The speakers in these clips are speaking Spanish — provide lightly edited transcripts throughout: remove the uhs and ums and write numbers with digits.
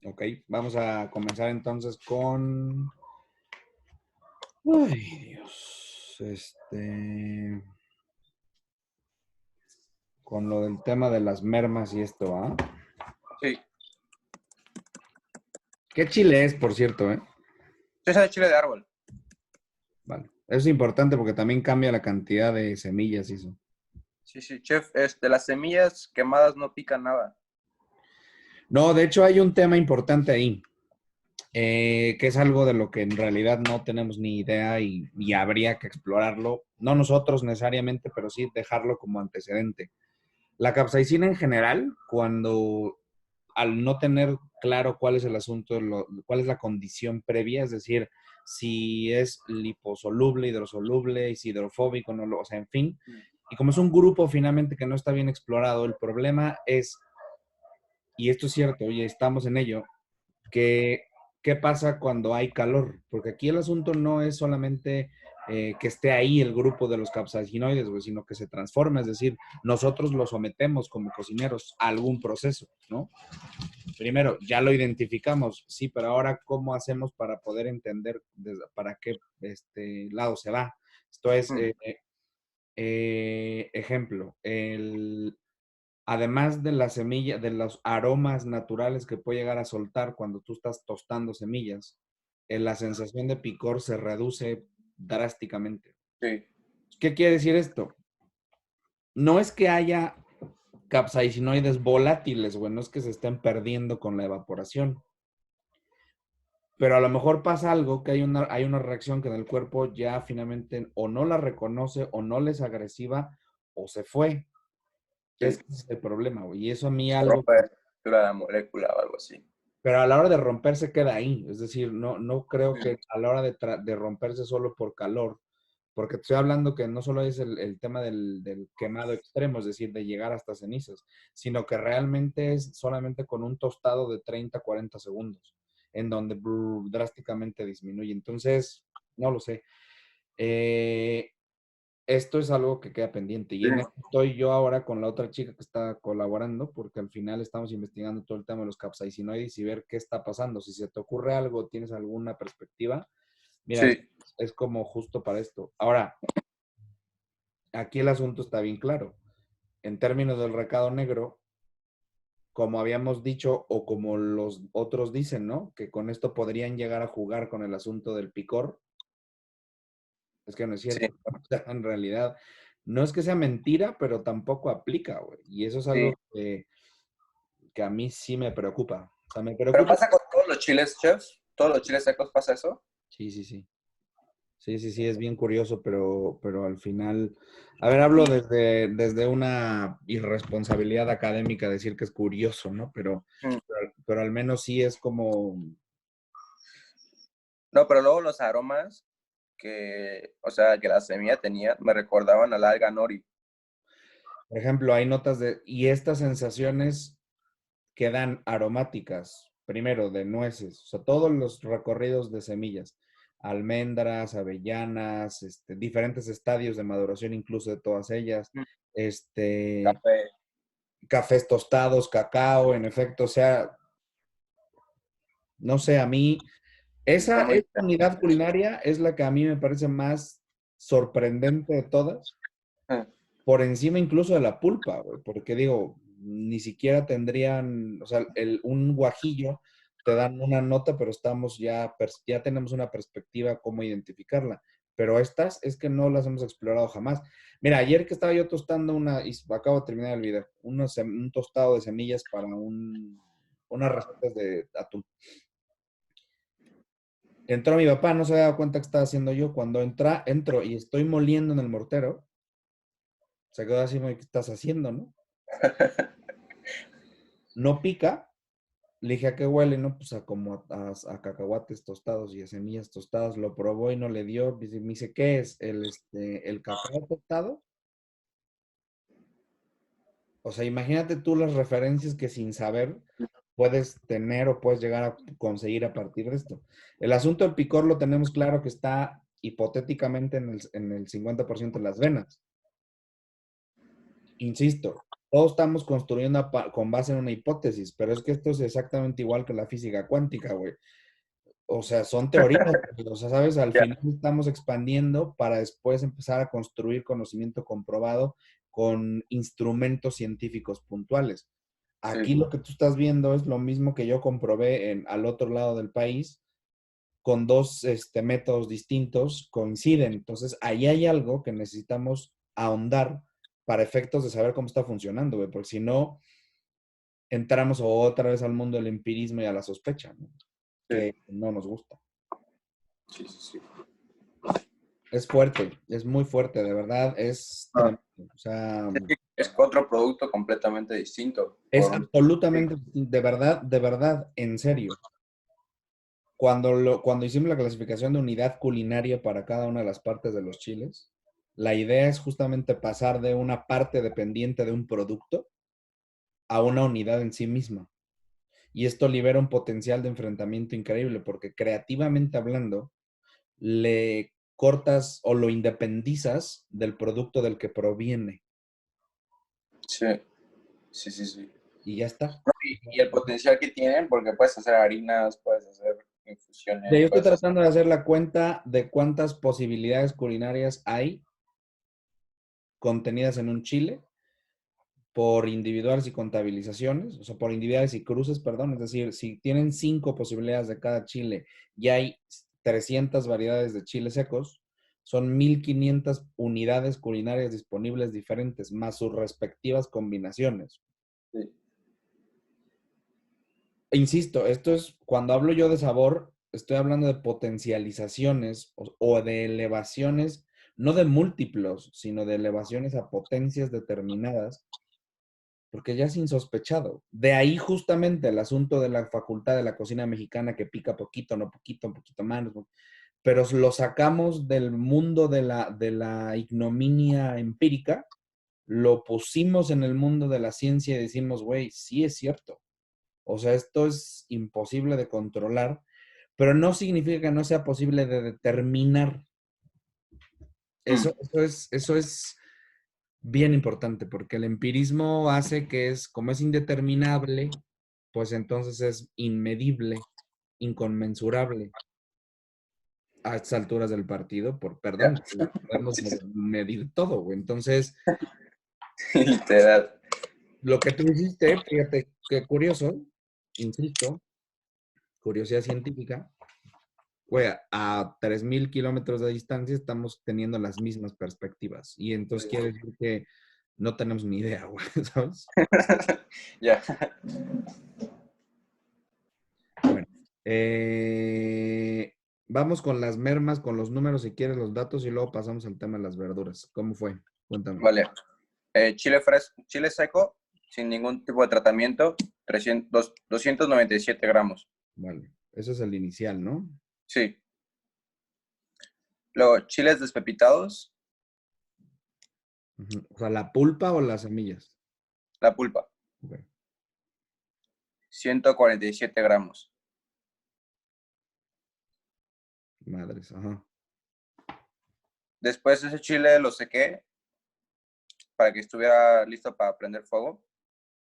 Ok, vamos a comenzar entonces con... Ay, Dios. Con lo del tema de las mermas y esto, ¿ah? Sí. ¿Qué chile es, por cierto, eh? Esa de chile de árbol. Vale. Eso es importante porque también cambia la cantidad de semillas y eso. Sí, sí, chef. Las semillas quemadas no pican nada. No, de hecho hay un tema importante ahí, que es algo de lo que en realidad no tenemos ni idea y habría que explorarlo. No nosotros necesariamente, pero sí dejarlo como antecedente. La capsaicina en general, cuando al no tener claro cuál es el asunto, cuál es la condición previa, es decir, si es liposoluble, hidrosoluble, es hidrofóbico, no lo, o sea, en fin. Y como es un grupo finalmente que no está bien explorado, el problema es, y esto es cierto, y estamos en ello, que qué pasa cuando hay calor, porque aquí el asunto no es solamente que esté ahí el grupo de los capsaicinoides, güey, sino que se transforma, es decir, nosotros lo sometemos como cocineros a algún proceso, ¿no? Primero, ya lo identificamos, sí, pero ahora, ¿cómo hacemos para poder entender para qué lado se va? Esto es, ejemplo, además de la semilla, de los aromas naturales que puede llegar a soltar cuando tú estás tostando semillas, la sensación de picor se reduce drásticamente. Sí. ¿Qué quiere decir esto? No es que haya capsaicinoides volátiles, güey, no es que se estén perdiendo con la evaporación, pero a lo mejor pasa algo que hay una reacción que en el cuerpo ya finalmente o no la reconoce o no le es agresiva o se fue. Sí. Ese es el problema, güey. Y eso a mí Se algo, rompe la estructura de la molécula o algo así. pero a la hora de romperse queda ahí. Es decir, no creo que a la hora de romperse solo por calor, porque te estoy hablando que no solo es el tema del quemado extremo, es decir, de llegar hasta cenizas, sino que realmente es solamente con un tostado de 30, 40 segundos, en donde drásticamente disminuye. Entonces, no lo sé. Eh, Esto es algo que queda pendiente y Sí. en esto estoy yo ahora con la otra chica que está colaborando porque al final estamos investigando todo el tema de los capsaicinoides y ver qué está pasando. Si se te ocurre algo, tienes alguna perspectiva, mira, Sí. es como justo para esto. Ahora, aquí el asunto está bien claro. En términos del recado negro, como habíamos dicho o como los otros dicen, ¿no? Que con esto podrían llegar a jugar con el asunto del picor. Es que no es Sí. cierto. O sea, en realidad, no es que sea mentira, pero tampoco aplica, güey. Y eso es Sí. algo que a mí sí me preocupa. O sea, me Pero preocupa. pasa con todos los chiles, chef. Todos los chiles secos pasa eso. Sí, sí, sí. Sí, sí, sí, es bien curioso, pero al final, a ver, hablo desde una irresponsabilidad académica decir que es curioso, ¿no? Mm. Pero al menos sí es como, No, pero luego los aromas o sea, que la semilla tenía, me recordaban a la alga nori. por ejemplo, hay notas y estas sensaciones quedan aromáticas, primero de nueces, o sea, todos los recorridos de semillas, almendras, avellanas, diferentes estadios de maduración, incluso de todas ellas, Mm. este, Café. cafés tostados, cacao, en efecto, o sea, no sé, a mí, Está muy esa unidad interesante. culinaria es la que a mí me parece más sorprendente de todas, Mm. por encima incluso de la pulpa, güey, porque digo, ni siquiera tendrían, o sea, un guajillo te dan una nota, pero estamos ya tenemos una perspectiva cómo identificarla. Pero estas es que no las hemos explorado jamás. Mira, ayer que estaba yo tostando y acabo de terminar el video, un tostado de semillas para unas recetas de atún. Entró mi papá, no se había dado cuenta que estaba haciendo yo. Cuando entro y estoy moliendo en el mortero, se quedó así, ¿qué estás haciendo, no? No pica. Le dije, ¿a qué huele? No, pues a como a cacahuates tostados y a semillas tostadas. Lo probó y no le dio. Me dice, ¿qué es? El cacao tostado. O sea, imagínate tú las referencias que sin saber puedes tener o puedes llegar a conseguir a partir de esto. El asunto del picor lo tenemos claro que está hipotéticamente en el 50% de las venas. Insisto, todos estamos construyendo con base en una hipótesis, pero es que esto es exactamente igual que la física cuántica, güey. O sea, son teorías, güey. O sea, ¿sabes? Al Ya, final estamos expandiendo para después empezar a construir conocimiento comprobado con instrumentos científicos puntuales. sí, Aquí lo que tú estás viendo es lo mismo que yo comprobé al otro lado del país, con dos métodos distintos, coinciden. Entonces, ahí hay algo que necesitamos ahondar para efectos de saber cómo está funcionando, güey, porque si no, entramos otra vez al mundo del empirismo y a la sospecha, ¿no? sí, Que no nos gusta. sí, sí, sí. Es fuerte, es muy fuerte, de verdad, es Ah, tremendo. O sea, es otro producto completamente distinto. es absolutamente, de verdad, en serio. Cuando hicimos la clasificación de unidad culinaria para cada una de las partes de los chiles, la idea es justamente pasar de una parte dependiente de un producto a una unidad en sí misma. Y esto libera un potencial de enfrentamiento increíble, porque creativamente hablando, le cortas o lo independizas del producto del que proviene. Sí, sí, sí, sí. Y ya está. No, y el potencial que tienen, porque puedes hacer harinas, puedes hacer Yo infusiones, estoy puedes hacer... tratando de hacer la cuenta de cuántas posibilidades culinarias hay contenidas en un chile por individuales y contabilizaciones, o sea, por individuales y cruces, perdón. Es decir, si tienen 5 posibilidades de cada chile y hay 300 variedades de chiles secos, son 1500 unidades culinarias disponibles diferentes, más sus respectivas combinaciones. Sí. Insisto, esto es, cuando hablo yo de sabor, estoy hablando de potencializaciones o de elevaciones, no de múltiplos, sino de elevaciones a potencias determinadas, porque ya es insospechado. De ahí justamente el asunto de la facultad de la cocina mexicana que pica poquito, no poquito, un poquito más, pero lo sacamos del mundo de la ignominia empírica, lo pusimos en el mundo de la ciencia y decimos, güey, sí es cierto. O sea, esto es imposible de controlar, pero no significa que no sea posible de determinar. Mm, Eso es bien importante, porque el empirismo hace que es, como es indeterminable, pues entonces es inmedible, inconmensurable a estas alturas del partido, ya. perdón, podemos Sí, sí. medir todo, güey. Entonces, Literal. lo que tú hiciste, fíjate qué curioso, insisto, curiosidad científica, güey, a 3000 kilómetros de distancia estamos teniendo las mismas perspectivas. Y entonces quiere decir que no tenemos ni idea, güey, ¿sabes? Ya. Bueno, vamos con las mermas, con los números, si quieres los datos, y luego pasamos al tema de las verduras. ¿Cómo fue? Cuéntame. Vale. Chile fresco, chile seco, sin ningún tipo de tratamiento, 297 gramos. Vale, eso es el inicial, ¿no? Sí. Luego, chiles despepitados, Ujú. O sea, ¿la pulpa o las semillas? la pulpa, Ok. 147 gramos. Madres, ajá. Después ese chile lo sequé para que estuviera listo para prender fuego.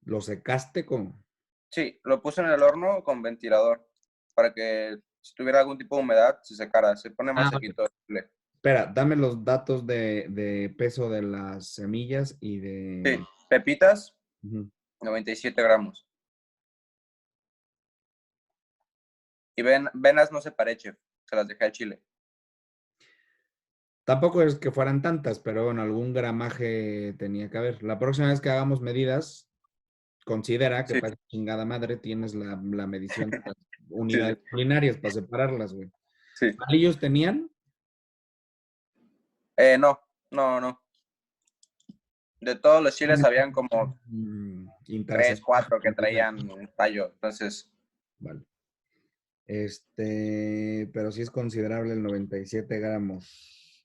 ¿Lo secaste con? Sí, lo puse en el horno con ventilador para que si tuviera algún tipo de humedad se secara. Se pone más Ah, vale. sequito el chile. Espera, dame los datos de peso de las semillas y Sí, de... pepitas, Ujú. 97 gramos. Y venas no separé, chef. Se las dejé al chile. Tampoco es que fueran tantas, pero bueno, algún gramaje tenía que haber. La próxima vez que hagamos medidas, considera que Sí, para esa chingada madre tienes la medición de las sí, unidades sí. culinarias para separarlas, güey. Sí. ¿Palillos tenían? No, no, no. De todos los chiles habían como tres, Intrasemitas. cuatro que traían tallo. Entonces, Vale. Pero sí es considerable el 97 gramos.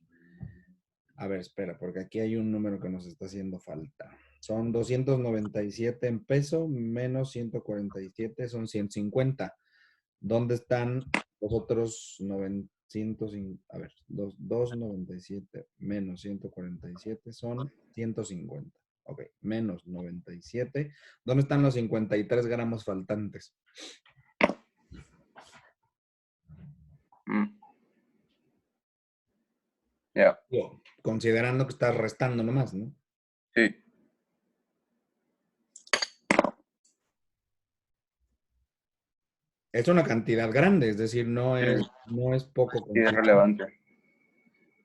A ver, espera, porque aquí hay un número que nos está haciendo falta. Son 297 en peso, menos 147 son 150. ¿Dónde están los otros 900? A ver, 297 menos 147 son 150. Ok, menos 97. ¿Dónde están los 53 gramos faltantes? Ya, Digo, considerando que estás restando nomás, ¿no? sí, Es una cantidad grande, es decir, sí, no es poco sí, es considerado. relevante.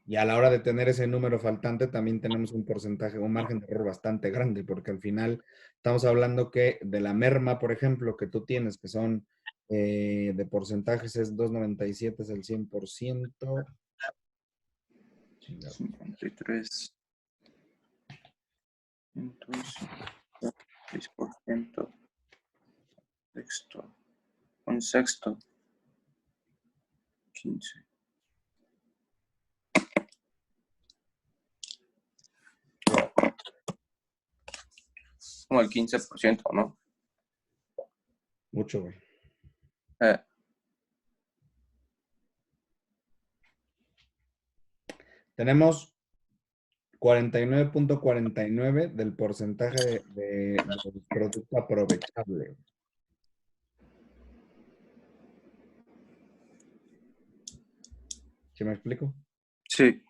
Y a la hora de tener ese número faltante, también tenemos un porcentaje, un margen de error bastante grande, porque al final estamos hablando que de la merma, por ejemplo, que tú tienes, que son de porcentajes es 2,97, es el 100%. Chingado. 53, 6%, sexto, un sexto, 15. Como el 15%, ¿no? Mucho, güey. Eh, Tenemos 49,49 del porcentaje del producto aprovechable. ¿Sí me explico? sí,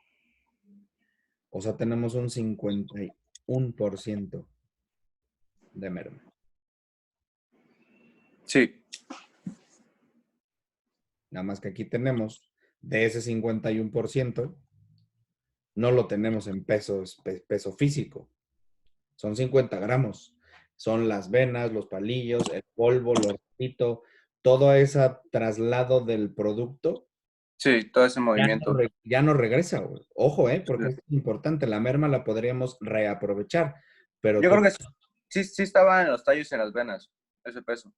O sea, tenemos un 51% de merma. sí, Nada más que aquí tenemos de ese 51%, no lo tenemos en pesos, peso físico. Son 50 gramos. Son las venas, los palillos, el polvo, lo repito, todo ese traslado del producto sí, todo ese movimiento. ya no regresa, güey. Ojo, porque Sí. es importante. La merma la podríamos reaprovechar, pero Yo creo tú. que sí, sí estaba en los tallos y en las venas, ese peso.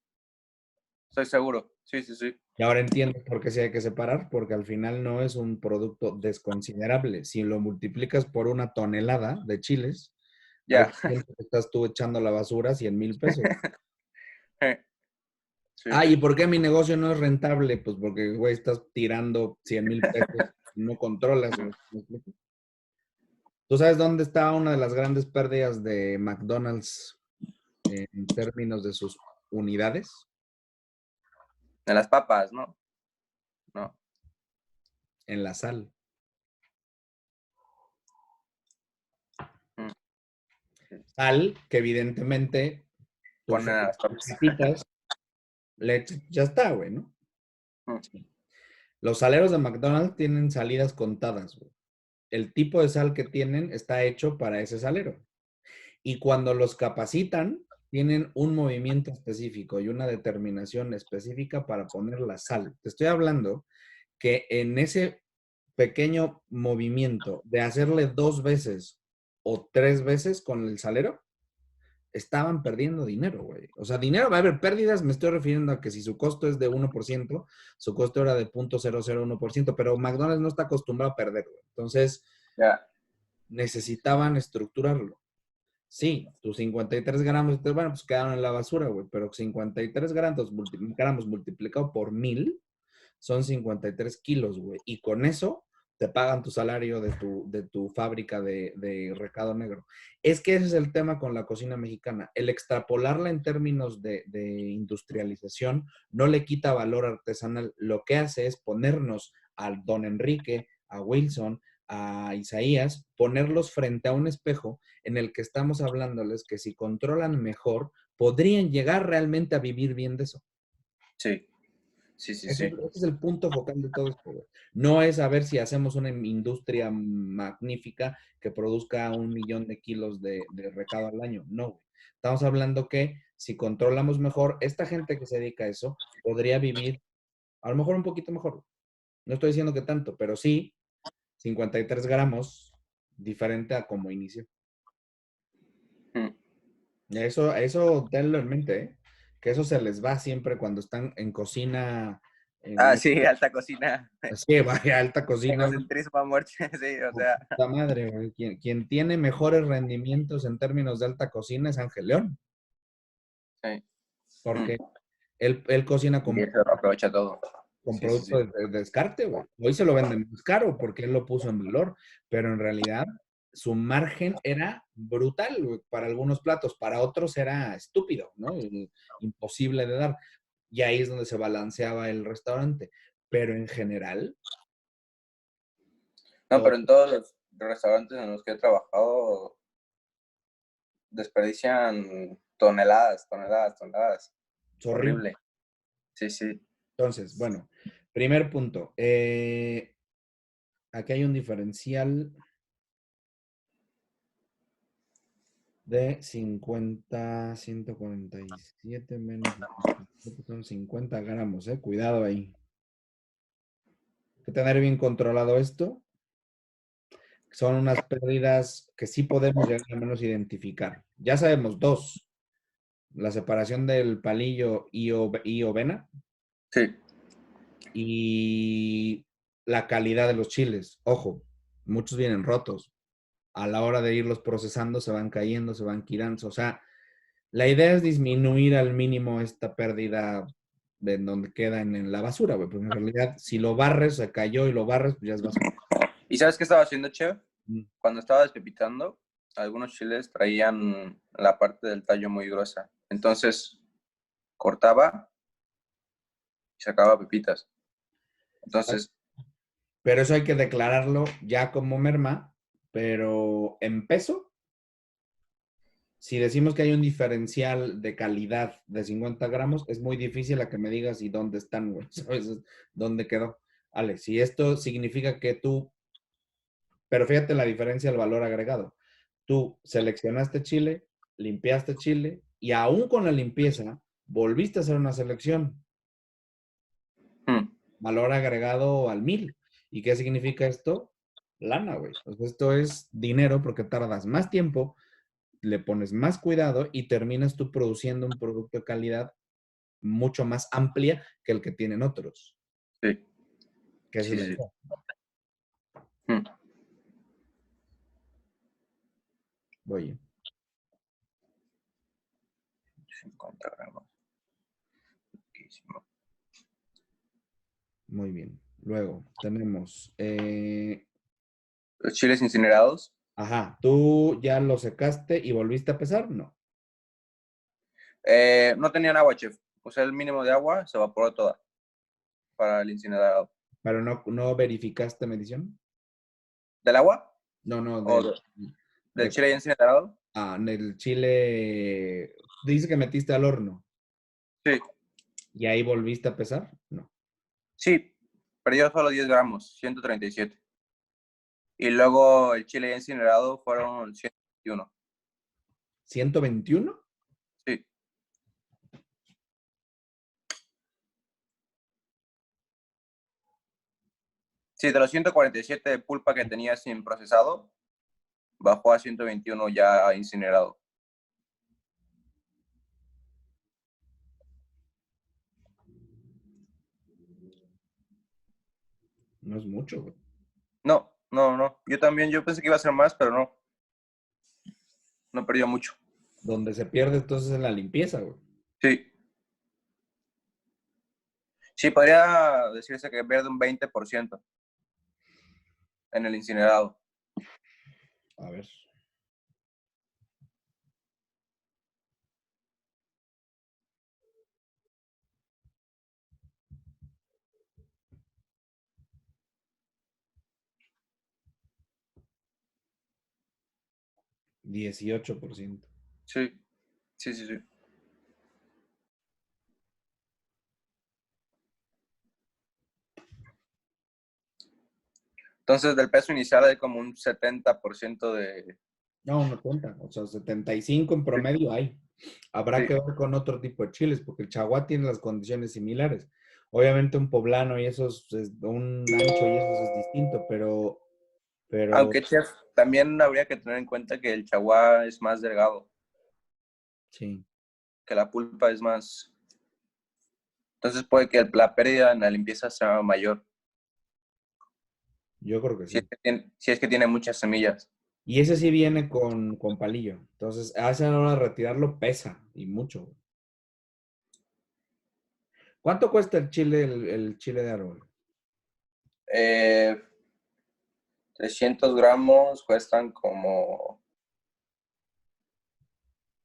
Estoy seguro. Sí, sí, sí. Y ahora entiendo por qué sí hay que separar, porque al final no es un producto desconsiderable. Si lo multiplicas por una tonelada de chiles, hay Ya. tiempo que estás tú echando a la basura 100,000 pesos. Sí, Ah, ¿y por qué mi negocio no es rentable? Pues porque, güey, estás tirando 100,000 pesos, no controlas, güey. ¿Me explico? ¿Tú sabes dónde está una de las grandes pérdidas de McDonald's en términos de sus unidades? en las papas, ¿no? No. En la sal. Mm. Sal, que evidentemente tú Ponen a fríes las tus papas. papitas, leche, ya está, güey, ¿no? Mm. Los saleros de McDonald's tienen salidas contadas, güey. El tipo de sal que tienen está hecho para ese salero. Y cuando los capacitan, tienen un movimiento específico y una determinación específica para poner la sal. Te estoy hablando que en ese pequeño movimiento de hacerle 2 veces o 3 veces con el salero, estaban perdiendo dinero, güey. O sea, dinero, va a haber pérdidas, me estoy refiriendo a que si su costo es de 1%, su costo era de 0,001%, pero McDonald's no está acostumbrado a perder, güey. Entonces, Ya. necesitaban estructurarlo. Sí, tus 53 gramos, bueno, pues quedaron en la basura, güey, pero 53 gramos multiplicado por 1,000 son 53 kilos, güey. Y con eso te pagan tu salario de tu fábrica de recado negro. Es que ese es el tema con la cocina mexicana. El extrapolarla en términos de industrialización no le quita valor artesanal. Lo que hace es ponernos al Don Enrique, a Wilson, a Isaías, ponerlos frente a un espejo en el que estamos hablándoles que si controlan mejor, podrían llegar realmente a vivir bien de eso. Sí, sí, sí, Ese, sí. ese es el punto focal de todo esto, güey. No es a ver si hacemos una industria magnífica que produzca 1 millón de kilos de recado al año. No, güey. Estamos hablando que si controlamos mejor, esta gente que se dedica a eso podría vivir a lo mejor un poquito mejor. No estoy diciendo que tanto, pero sí 53 gramos diferente a como inició. Mm. Eso tenlo en mente, ¿eh? Que eso se les va siempre cuando están en cocina, Ah, en sí, alta cocina. así, vaya alta cocina, Egocentrismo a muerte, sí, o sea. puta madre, güey. Quien tiene mejores rendimientos en términos de alta cocina es Ángel León, Sí. Mm. porque él cocina Y con, eso lo aprovecha todo. con Sí, sí, productos sí. de descarte, güey. Hoy se lo venden más caro porque él lo puso en valor, pero en realidad su margen era brutal, güey, para algunos platos, para otros era estúpido, ¿no? Imposible de dar. Y ahí es donde se balanceaba el restaurante. Pero en general, No, todo pero en todos los restaurantes en los que he trabajado desperdician toneladas, toneladas, toneladas. es horrible. Horrible. Sí, sí. Entonces, bueno, primer punto. Aquí hay un diferencial de 50, 147 menos 57, son 50 gramos, cuidado ahí. Hay que tener bien controlado esto. Son unas pérdidas que sí podemos llegar al menos identificar. Ya sabemos dos, la separación del palillo y ovena Sí. y la calidad de los chiles. Ojo, muchos vienen rotos. A la hora de irlos procesando se van cayendo, se van quitando. O sea, la idea es disminuir al mínimo esta pérdida de donde queda en la basura, güey. Porque en realidad, si lo barres, se cayó y lo barres, pues ya es basura. ¿Y sabes qué estaba haciendo, chef? Mm. Cuando estaba despepitando, algunos chiles traían la parte del tallo muy gruesa. Entonces cortaba y sacaba pepitas. Entonces, Pero eso hay que declararlo ya como merma, pero en peso, si decimos que hay un diferencial de calidad de 50 gramos, es muy difícil a que me digas y dónde están, güey. ¿Sabes? ¿Dónde quedó? Vale, si esto significa que tú, pero fíjate la diferencia del valor agregado. Tú seleccionaste chile, limpiaste chile y aún con la limpieza volviste a hacer una selección. Valor agregado al 1000. ¿Y qué significa esto? Lana, güey. Pues esto es dinero porque tardas más tiempo, le pones más cuidado y terminas tú produciendo un producto de calidad mucho más amplia que el que tienen otros. sí, Que esa es sí, la sí. idea. Voy. 50 gramos. Riquísimo. Muy bien. Luego tenemos, Los chiles incinerados. ajá, ¿tú ya lo secaste y volviste a pesar? No. No tenían agua, chef. Usé el mínimo de agua, se evaporó toda para el incinerado. Pero no verificaste medición. ¿Del agua? No, no, ¿O del de, chile ya incinerado? del chile. Dice que metiste al horno. Sí, ¿Y ahí volviste a pesar? No. sí. Perdió solo 10 gramos, 137. Y luego el chile ya incinerado fueron 121. ¿121? Sí. Sí, de los 147 de pulpa que tenía sin procesado, bajó a 121 ya incinerado. No es mucho, güey. No, no, no. Yo también, yo pensé que iba a ser más, pero no. No perdió mucho. Donde se pierde entonces en la limpieza, güey. Sí. Sí, podría decirse que pierde un 20% en el incinerado. A ver. $18. Sí, sí, sí, sí. Entonces, del peso inicial hay como un 70% de... No, no cuenta. O sea, 75 en Sí, promedio hay. Habrá sí. que ver con otro tipo de chiles, porque el chaguá tiene las condiciones similares. Obviamente un poblano y un ancho y eso es distinto, pero Aunque, chef, también habría que tener en cuenta que el chaguá es más delgado, sí, que la pulpa es más... Entonces puede que la pérdida en la limpieza sea mayor, yo creo que sí. si es que tiene muchas semillas. Y ese sí viene con palillo. Entonces, a esa hora de retirarlo pesa y mucho. ¿Cuánto cuesta el chile de árbol? Eh, 300 gramos cuestan como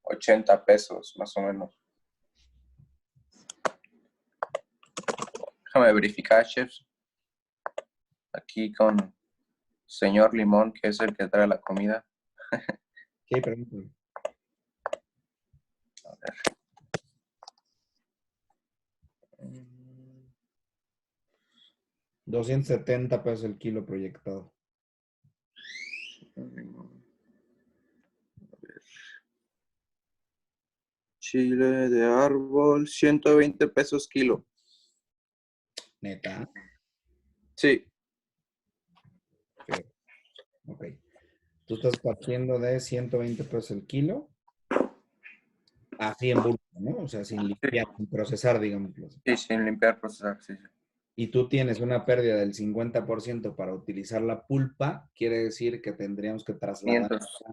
80 pesos, más o menos. Déjame verificar, chefs. Aquí con señor Limón, que es el que trae la comida. Sí, pregúntame. A ver. 270 pesos el kilo proyectado. Chile de árbol, 120 pesos kilo. Neta. Sí, Ok. Tú estás partiendo de 120 pesos el kilo. Así en bulto, ¿no? O sea, sin limpiar, sin procesar, digamos. sí, sin limpiar, procesar, sí. Y tú tienes una pérdida del 50% para utilizar la pulpa, quiere decir que tendríamos que trasladar 500,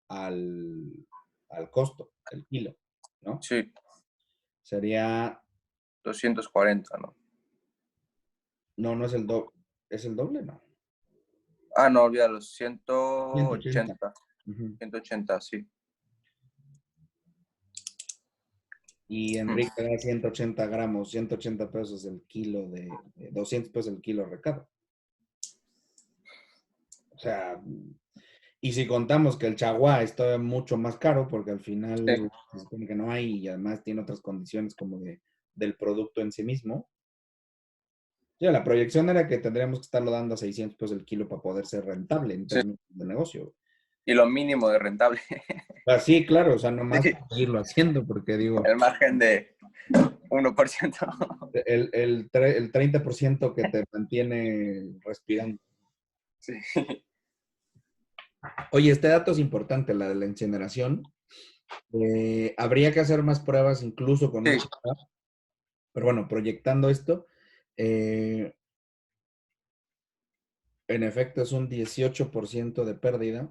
al costo, el kilo, ¿no? sí, Sería, 240, ¿no? no es el doble, ¿es el doble? No. Ah, no, olvídalo, 180. 180, Ujú. 180, sí. Y Enrique da 180 gramos, 180 pesos el kilo de 200 pesos el kilo de recado. O sea, y si contamos que el chaguá está mucho más caro, porque al final Sí, se supone que no hay y además tiene otras condiciones como del producto en sí mismo. Ya, la proyección era que tendríamos que estarlo dando a 600 pesos el kilo para poder ser rentable en sí. términos de negocio. Y lo mínimo de rentable. Ah, sí, claro, o sea, nomás Sí, seguirlo haciendo, porque digo, el margen de 1%. el 30% que te mantiene respirando. Sí. Oye, este dato es importante, la de la incineración. Habría que hacer más pruebas incluso con un Sí, chaguá, pero bueno, proyectando esto, eh, en efecto es un 18% de pérdida.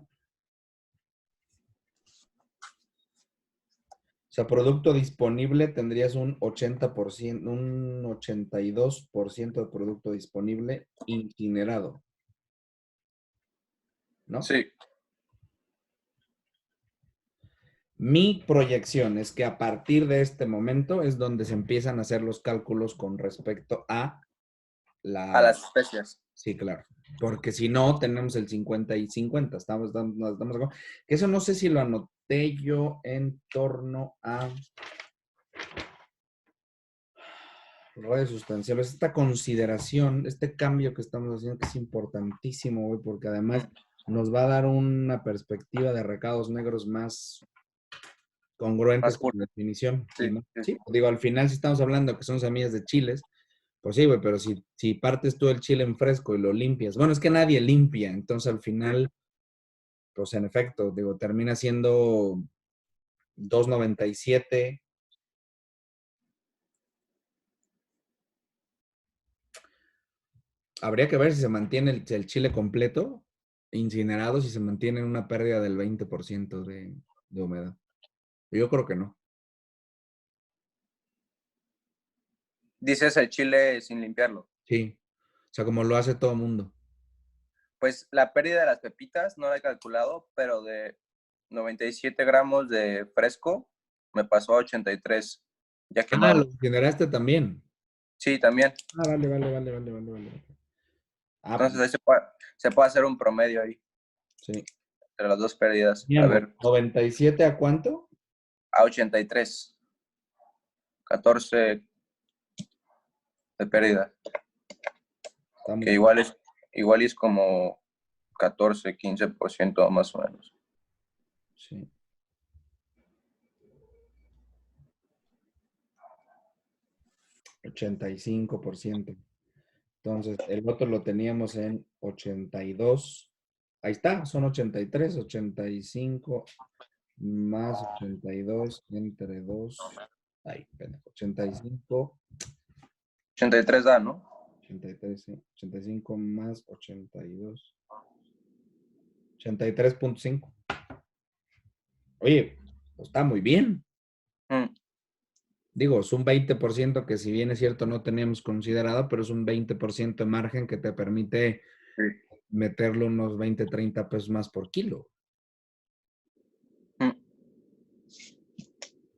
O sea, producto disponible tendrías un 80%, un 82% de producto disponible incinerado, ¿no? sí. Mi proyección es que a partir de este momento es donde se empiezan a hacer los cálculos con respecto a A la... las especias. Sí, claro. Porque si no, tenemos el 50 y 50. Que eso no sé si lo anoté yo en torno a... Redes sustanciales, esta consideración, este cambio que estamos haciendo que es importantísimo, güey, porque además nos va a dar una perspectiva de recados negros más congruentes Más con puro. la definición. Sí, sí. Sí, digo, al final si estamos hablando que son semillas de chiles, pues sí, güey, pero si partes tú el chile en fresco y lo limpias, bueno, es que nadie limpia, entonces al final, pues en efecto, digo, termina siendo 2.97. Habría que ver si se mantiene el chile completo, incinerado, si se mantiene una pérdida del 20% de humedad. Yo creo que no. Dices el chile sin limpiarlo. Sí. O sea, como lo hace todo mundo. Pues la pérdida de las pepitas no la he calculado, pero de 97 gramos de fresco me pasó a 83 ya Ah, lo quemado. incineraste también. Sí, también. Ah, vale. Ah, Entonces pues ahí se puede hacer un promedio ahí sí. entre las dos pérdidas. A Teníamos ver, 97 a cuánto? a 83, 14 de pérdida, Estamos que bien. igual es como 14, 15% más o menos. Sí. 85%. Entonces, el otro lo teníamos en 82. Ahí está, son 83, 85 más 82 entre 2. Ay, pendejo. 85, 83 da, ¿no? 83, sí. 85 más 82. 83.5. Oye, pues está muy bien. Mm, Digo, es un 20% que si bien es cierto no teníamos considerado, pero es un 20% de margen que te permite sí. meterle unos 20, 30 pesos más por kilo.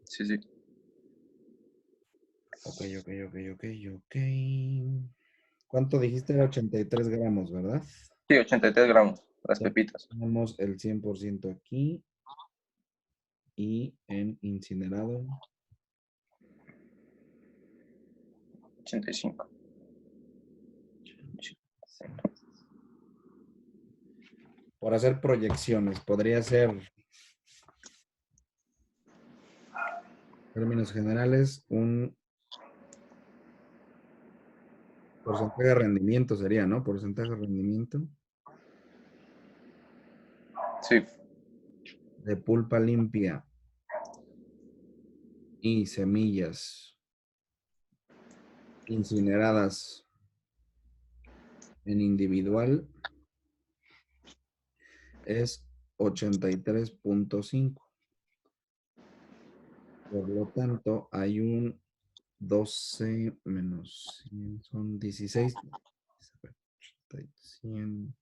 Sí, sí. Ok. ¿Cuánto dijiste? Era 83 gramos, ¿verdad? Sí, 83 gramos, las pepitas. Tenemos el 100% aquí. Y en incinerado. 85. Por hacer proyecciones, podría ser, en términos generales, un porcentaje de rendimiento sería, ¿no? Porcentaje de rendimiento Sí. de pulpa limpia y semillas incineradas en individual es 83.5. Por lo tanto, hay un 12 menos 100 son 16. 100,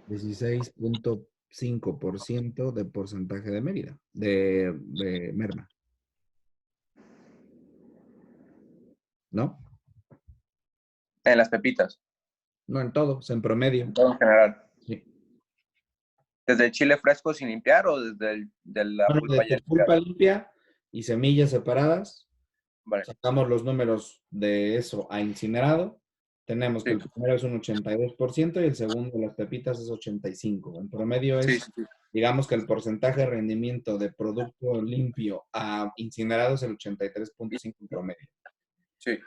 16.5% de porcentaje de Mérida, de merma, ¿no? En las pepitas, No en todo, es en promedio. en todo en general. Sí. ¿Desde el chile fresco sin limpiar o desde de la Bueno, de pulpa ya tu pulpa limpiada? limpia y semillas separadas, Vale. sacamos los números de eso a incinerado. Tenemos que Sí, el primero es un 82% y el segundo de las pepitas es 85%. En promedio sí, es, sí, sí. digamos que el porcentaje de rendimiento de producto limpio a incinerado es el 83.5 en promedio. Sí,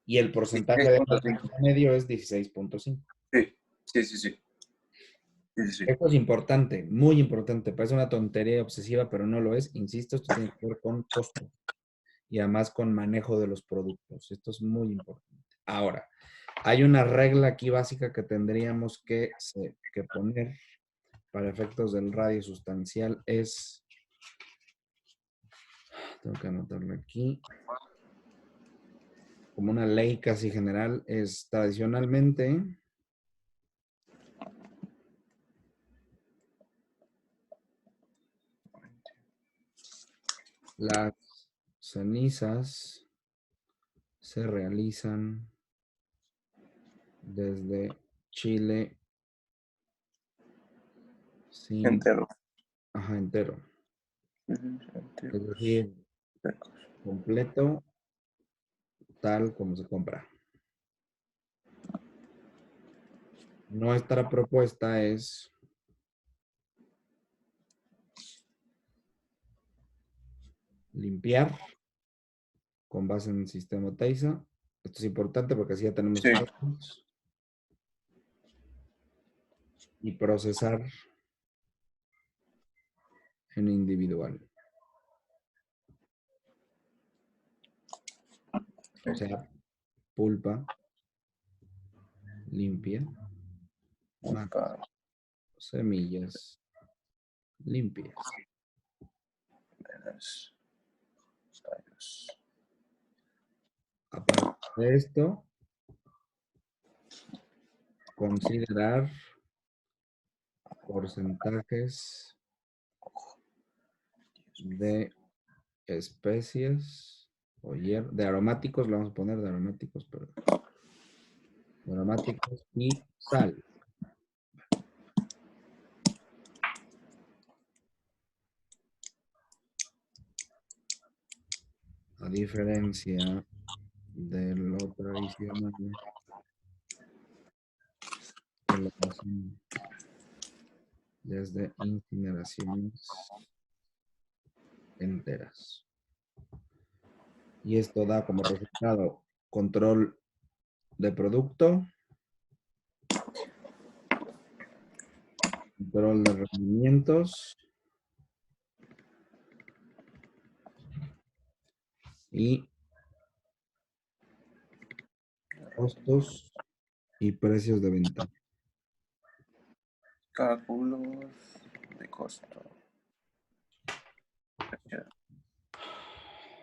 Y el porcentaje de merma 16.5. promedio es 16.5. Sí, sí, sí, sí. Sí, sí, sí. Esto es importante, muy importante. Parece una tontería obsesiva, pero no lo es. Insisto, esto tiene que ver con costo y además con manejo de los productos. Esto es muy importante. Ahora, hay una regla aquí básica que tendríamos que poner para efectos del radio sustancial. Tengo que anotarlo aquí, como una ley casi general, es tradicionalmente las cenizas se realizan desde Chile sin, Entero. ajá, entero. Es Enteros. decir, completo, tal como se compra. Nuestra propuesta es limpiar con base en el sistema TAISA. Esto es importante porque así ya tenemos Sí, cálculos. Y procesar en individual. O sea, pulpa limpia más pulpa, semillas limpias. venas, tallos. Aparte de esto, considerar porcentajes de especies o de aromáticos, le vamos a poner de aromáticos, perdón. De aromáticos y sal. A diferencia de lo tradicional que lo hacen desde incineraciones enteras. Y esto da como resultado control de producto, control de rendimientos y costos y precios de venta. Cálculos de costo.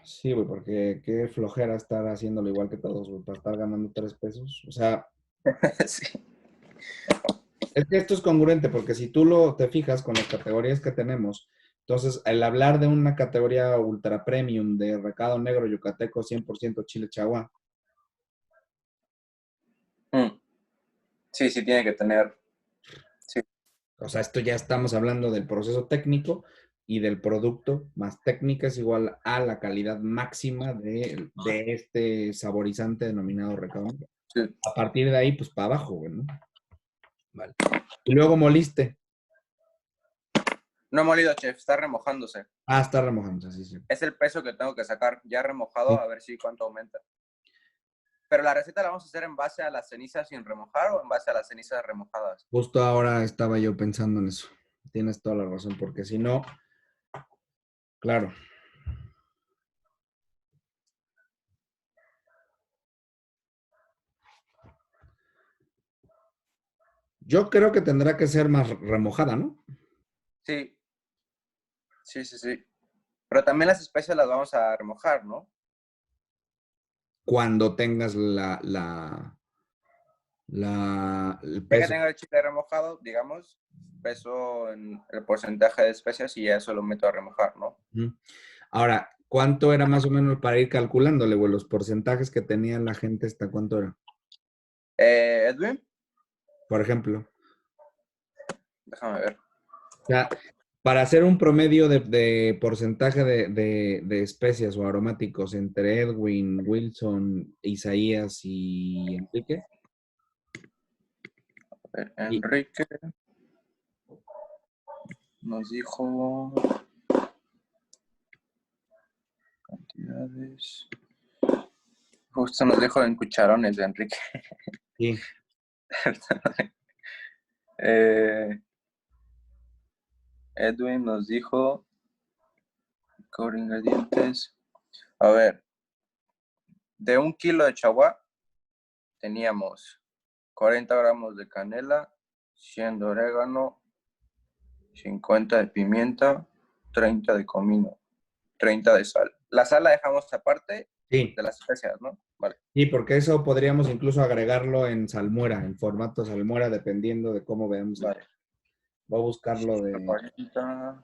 Sí, güey, porque qué flojera estar haciéndolo igual que todos, güey, para estar ganando 3 pesos. O sea, Sí. Es que esto es congruente porque si tú te fijas con las categorías que tenemos, entonces al hablar de una categoría ultra premium de recado negro yucateco 100% chile chagua, Mm. Sí, sí, tiene que tener. Sí, o sea, esto ya estamos hablando del proceso técnico y del producto, más técnica es igual a la calidad máxima de este saborizante denominado recado negro. sí. A partir de ahí, pues para abajo, güey, ¿no? Vale. Y luego moliste. No molido, chef, está remojándose. Ah, está remojando, sí, sí. Es el peso que tengo que sacar. Ya remojado, Sí. a ver si cuánto aumenta. Pero la receta la vamos a hacer en base a las cenizas sin remojar o en base a las cenizas remojadas. Justo ahora estaba yo pensando en eso. Tienes toda la razón, porque si no, claro. Yo creo que tendrá que ser más remojada, ¿no? Sí, sí, sí, sí. Pero también las especias las vamos a remojar, ¿no? Cuando tengas el Ya que peso. tenga el chile remojado, digamos, peso en el porcentaje de especias y ya eso lo meto a remojar, ¿no? Ujú. Ahora, ¿cuánto era más o menos para ir calculándole, güey? Los porcentajes que tenía la gente, ¿hasta cuánto era? Edwin, Por ejemplo. déjame ver. O sea, para hacer un promedio de porcentaje de especias o aromáticos entre Edwin, Wilson, Isaías y Enrique. Y Enrique nos dijo cantidades. Justo nos dijo en cucharones de Enrique. sí, eh, Edwin nos dijo con ingredientes. A ver, de 1 kilo de chagua teníamos 40 gramos de canela, 100 de orégano, 50 de pimienta, 30 de comino, 30 de sal. La sal la dejamos aparte sí. de las especias, ¿no? Vale. Sí, porque eso podríamos incluso agregarlo en salmuera, en formato salmuera, dependiendo de cómo veamos. Vale. Voy a buscarlo de... 40,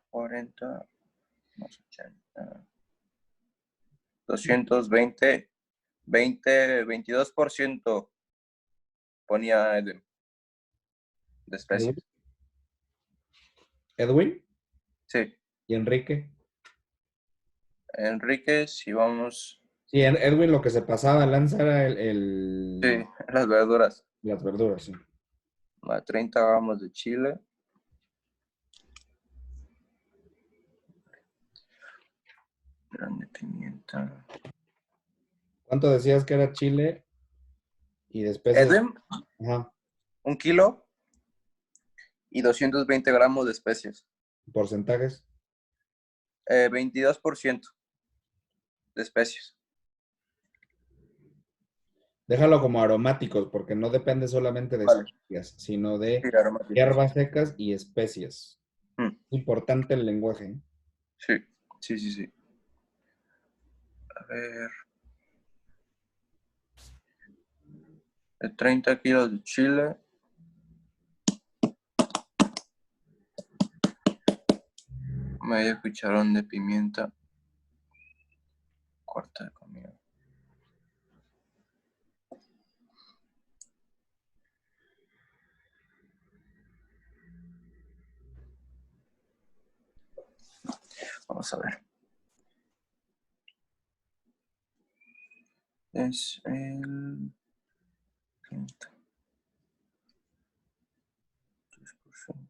40 más 80, 220, 22% ponía de Edwin, especies. Edwin Sí. y Enrique. Enrique, si vamos, Sí, Edwin lo que se pasaba a lanza era sí, las verduras. las verduras, sí. 30 gramos de chile, grande pimienta. ¿Cuánto decías que era chile y de especias? Edwin, Ajá, 1 kilo y 220 gramos de especies. porcentajes. 22% de especies. Déjalo como aromáticos, porque no depende solamente de Vale. especias, sino de Sí, aromáticos. hierbas secas y especias. Mm, Importante el lenguaje, ¿eh? sí, sí, sí, sí. A ver, de 30 kilos de chile, medio cucharón de pimienta, cuarta de comida. Vamos a ver. Es el 30, 3%,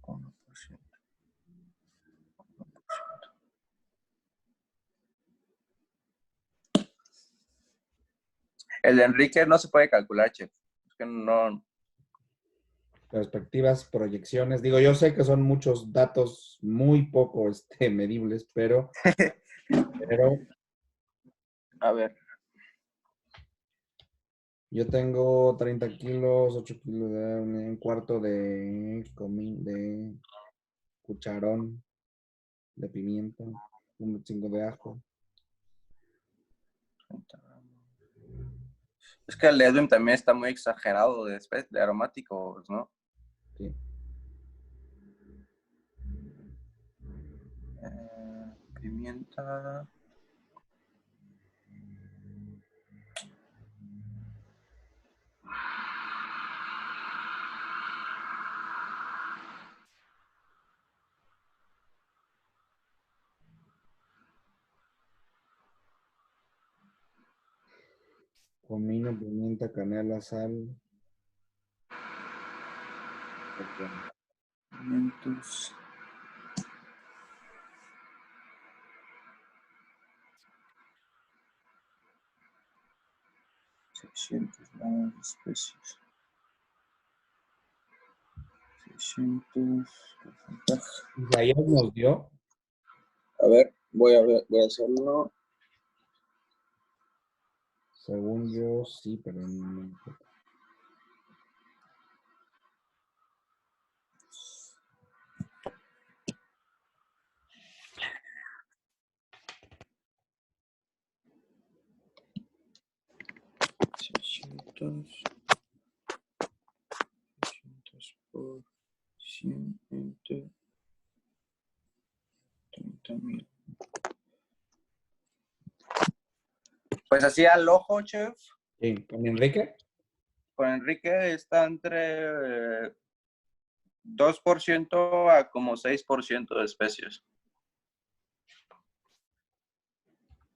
1%. El de Enrique no se puede calcular, chef. Es que no. Perspectivas, proyecciones. Digo, yo sé que son muchos datos muy poco medibles, pero A ver, yo tengo 30 kilos, 8 kilos de un cuarto de cucharón de pimienta, un chingo de ajo. 30 gramos. Es que el Edwin también está muy exagerado de aromáticos, ¿no? Sí. Pimienta. Comino, pimienta, canela, sal. Ok. Pimientos. 600 más especies. 600. Isaías nos dio, A ver, voy a hacerlo. según yo, sí, pero no. 600. 600 por 100 entre 30,000. Pues así al ojo, chef. Sí, ¿con Enrique? Con Enrique está entre 2% a como 6% de especies.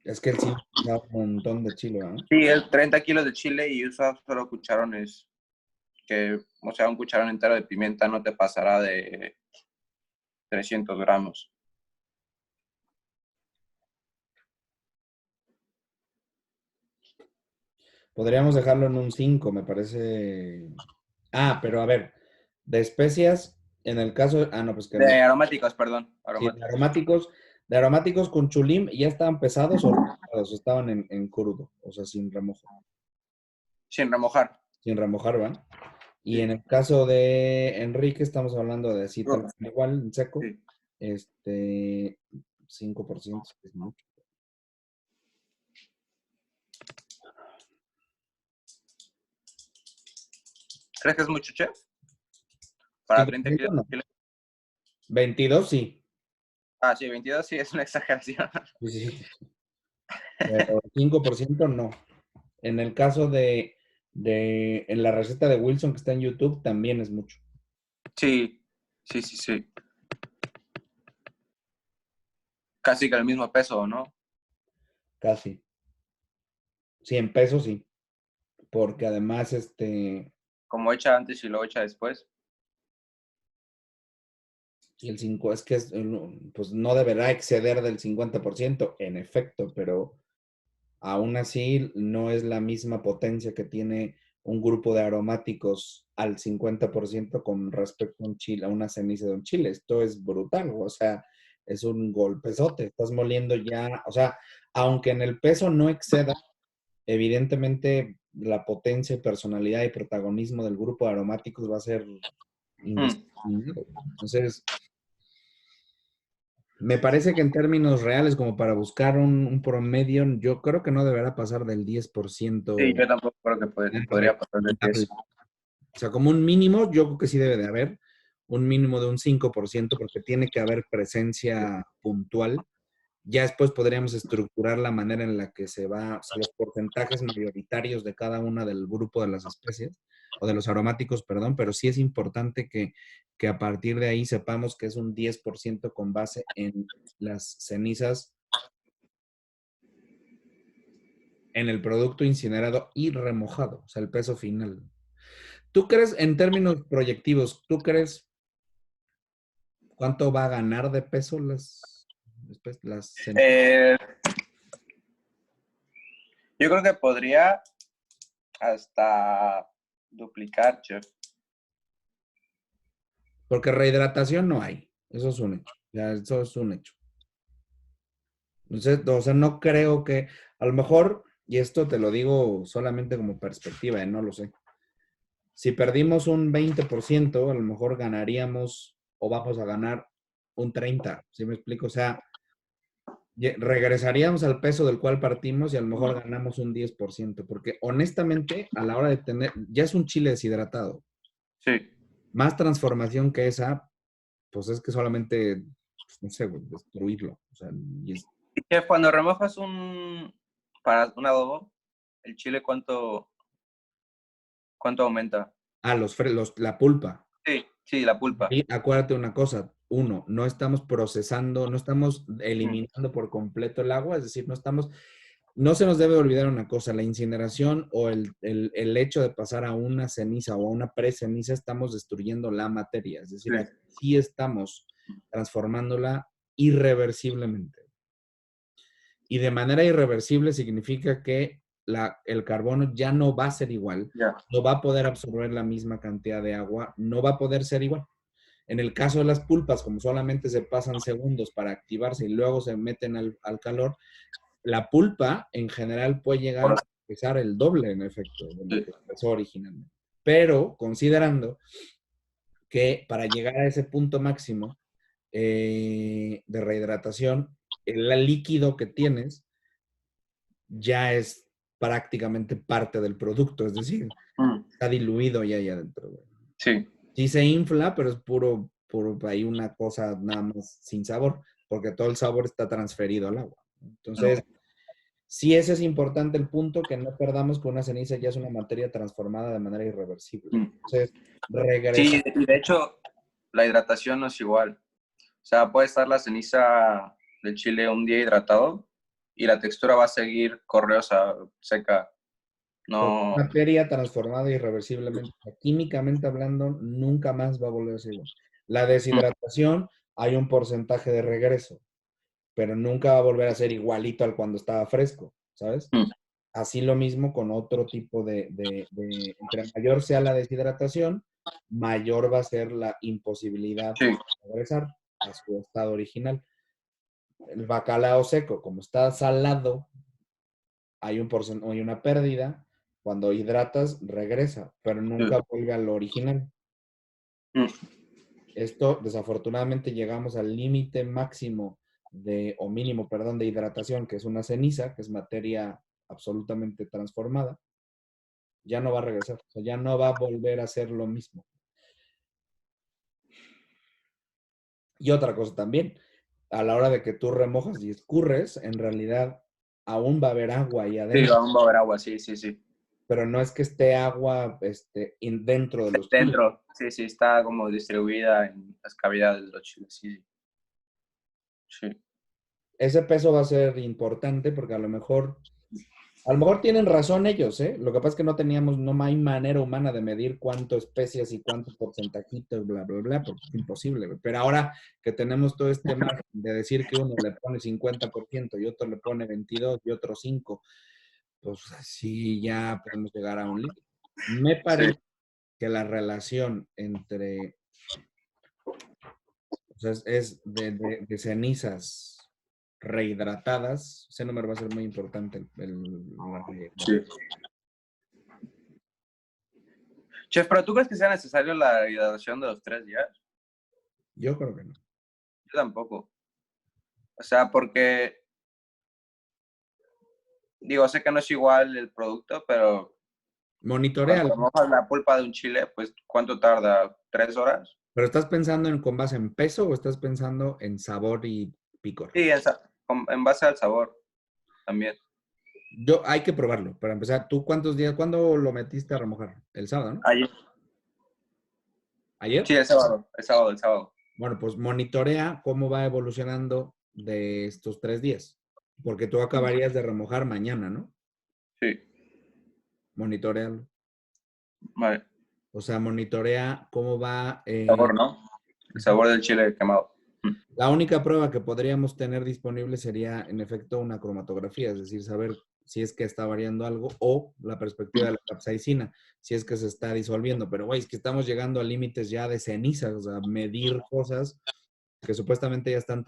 Es que él sí da un montón de chile, ¿no? Sí, es 30 kilos de chile y usa solo cucharones. O sea, un cucharón entero de pimienta no te pasará de 300 gramos. Podríamos dejarlo en un 5, me parece. Ah, pero a ver, de especias, en el caso, no, pues que no. De aromáticos, perdón. Sí, Aromáticos. de aromáticos con chulim, ¿ya estaban pesados o remojados? Estaban en crudo, o sea, sin remojo, Sin remojar. sin remojar, ¿van? Y Sí. en el caso de Enrique, estamos hablando de así tal cual, igual, en seco, Sí. este, 5%, es mucho. ¿Crees que es mucho, chef? Para 30 5% kilos no. de chile. 22 sí. Ah, sí, 22 sí es una exageración. Sí, sí, sí. Pero 5% no. En el caso en la receta de Wilson que está en YouTube, también es mucho. Sí, sí, sí, sí. Casi que el mismo peso, ¿no? Casi. 100 pesos, sí. Porque además, Como echa antes y luego echa después. y el 5 es que pues no deberá exceder del 50% en efecto, pero aún así no es la misma potencia que tiene un grupo de aromáticos al 50% con respecto a un chile, a una ceniza de un chile. Esto es brutal, o sea, es un golpezote. Estás moliendo ya, o sea, aunque en el peso no exceda, evidentemente la potencia, personalidad y protagonismo del grupo de aromáticos va a ser Mm. indiscriminado. Entonces, me parece que en términos reales, como para buscar un promedio, yo creo que no deberá pasar del 10%. Sí, yo tampoco creo que podría pasar de Recomendable. 10. O sea, como un mínimo, yo creo que sí debe de haber un mínimo de un 5%, porque tiene que haber presencia puntual. Ya después podríamos estructurar la manera en la que se va, o sea, los porcentajes mayoritarios de cada una del grupo de las especies, o de los aromáticos, perdón, pero sí es importante que a partir de ahí sepamos que es un 10% con base en las cenizas, en el producto incinerado y remojado, o sea, el peso final. ¿Tú crees, en términos proyectivos, tú crees cuánto va a ganar de peso las cenizas? Eh, yo creo que podría hasta duplicar, chef. Porque rehidratación no hay, eso es un hecho, ya, eso es un hecho. Entonces, o sea, no creo que, a lo mejor, y esto te lo digo solamente como perspectiva, no lo sé. Si perdimos un 20%, a lo mejor ganaríamos o vamos a ganar un 30%, ¿sí me explico? O sea, regresaríamos al peso del cual partimos y a lo mejor ganamos un 10%, porque honestamente, a la hora de tener, ya es un chile deshidratado. Sí. Más transformación que esa, pues es que solamente, pues, no sé, güey, destruirlo. O sea, y es, Y chef, cuando remojas para un adobo, el chile, ¿cuánto aumenta? la pulpa. Sí, sí, la pulpa. Y acuérdate una cosa, uno, no estamos procesando, no estamos Mm, eliminando por completo el agua, es decir, no se nos debe olvidar una cosa, la incineración o el hecho de pasar a una ceniza o a una pre-ceniza, estamos destruyendo la materia, es decir, sí. aquí sí estamos transformándola irreversiblemente. Y de manera irreversible significa que el carbono ya no va a ser igual, Ya. no va a poder absorber la misma cantidad de agua, no va a poder ser igual. En el caso de las pulpas, como solamente se pasan segundos para activarse y luego se meten al calor, la pulpa en general puede llegar a Por- pesar el doble en efecto de lo sí. que pesó originalmente. Pero considerando que para llegar a ese punto máximo de rehidratación, el líquido que tienes ya es prácticamente parte del producto, es decir, Mm, está diluido ya ahí adentro. Güey. sí. Sí se infla, pero es puro, ahí una cosa nada más sin sabor, porque todo el sabor está transferido al agua. Entonces, sí, ese es importante el punto, que no perdamos que una ceniza ya es una materia transformada de manera irreversible. Mm. Entonces, regresa. Sí, y de hecho, la hidratación no es igual. O sea, puede estar la ceniza del chile un día hidratado y la textura va a seguir correosa, seca. No. Materia transformada irreversiblemente. Químicamente hablando, nunca más va a volver a ser igual. La Mm, deshidratación, hay un porcentaje de regreso, pero nunca va a volver a ser igualito al cuando estaba fresco, ¿sabes? mm, Así lo mismo con otro tipo entre mayor sea la deshidratación, mayor va a ser la imposibilidad sí, de regresar a su estado original. El bacalao seco, como está salado, hay una pérdida. Cuando hidratas, regresa, pero sí. nunca vuelve a lo original. Mm, Esto, desafortunadamente, llegamos al límite máximo o mínimo, perdón, de hidratación, que es una ceniza, que es materia absolutamente transformada. Ya no va a regresar, o sea, ya no va a volver a ser lo mismo. Y otra cosa también, a la hora de que tú remojas y escurres, en realidad aún va a haber agua ahí sí, adentro, aún va a haber agua, sí, sí, sí. pero no es que esté agua dentro de los chiles. Dentro, sí, sí, está como distribuida en las cavidades de los chiles, sí, sí. Ese peso va a ser importante porque a lo mejor tienen razón ellos, ¿eh? Lo que pasa es que no hay manera humana de medir cuánto especias y cuánto porcentajito, bla, bla, bla, porque es imposible, güey. Pero ahora que tenemos todo este margen de decir que uno le pone 50% y otro le pone 22 y otro 5, pues sí, ya podemos llegar a un límite. Me Sí. parece que la relación entre, o sea, es de cenizas rehidratadas, ese número va a ser muy importante, la Sí. rehidratación. Chef, ¿pero tú crees que sea necesario la hidratación de los 3 días? Yo creo que no. Yo tampoco. O sea, porque, digo, sé que no es igual el producto, pero cuando Monitorealo, remojas la pulpa de un chile, pues, ¿cuánto tarda? ¿3 horas? pero ¿estás pensando con base en peso o estás pensando en sabor y picor? Sí, en base al sabor también. Hay que probarlo. Para empezar, ¿tú cuándo lo metiste a remojar? El sábado, ¿no? Ayer. Sí, ¿Ayer? el sábado, el sábado, el sábado. Bueno, pues monitorea cómo va evolucionando de estos 3 días, porque tú acabarías de remojar mañana, ¿no? Sí, Monitorealo. vale. O sea, monitorea cómo va. Sabor, ¿no? El sabor del chile quemado. Mm, La única prueba que podríamos tener disponible sería, en efecto, una cromatografía, es decir, saber si es que está variando algo o la perspectiva de la capsaicina, si es que se está disolviendo. Pero, güey, es que estamos llegando a límites ya de cenizas, o sea, medir cosas que supuestamente ya están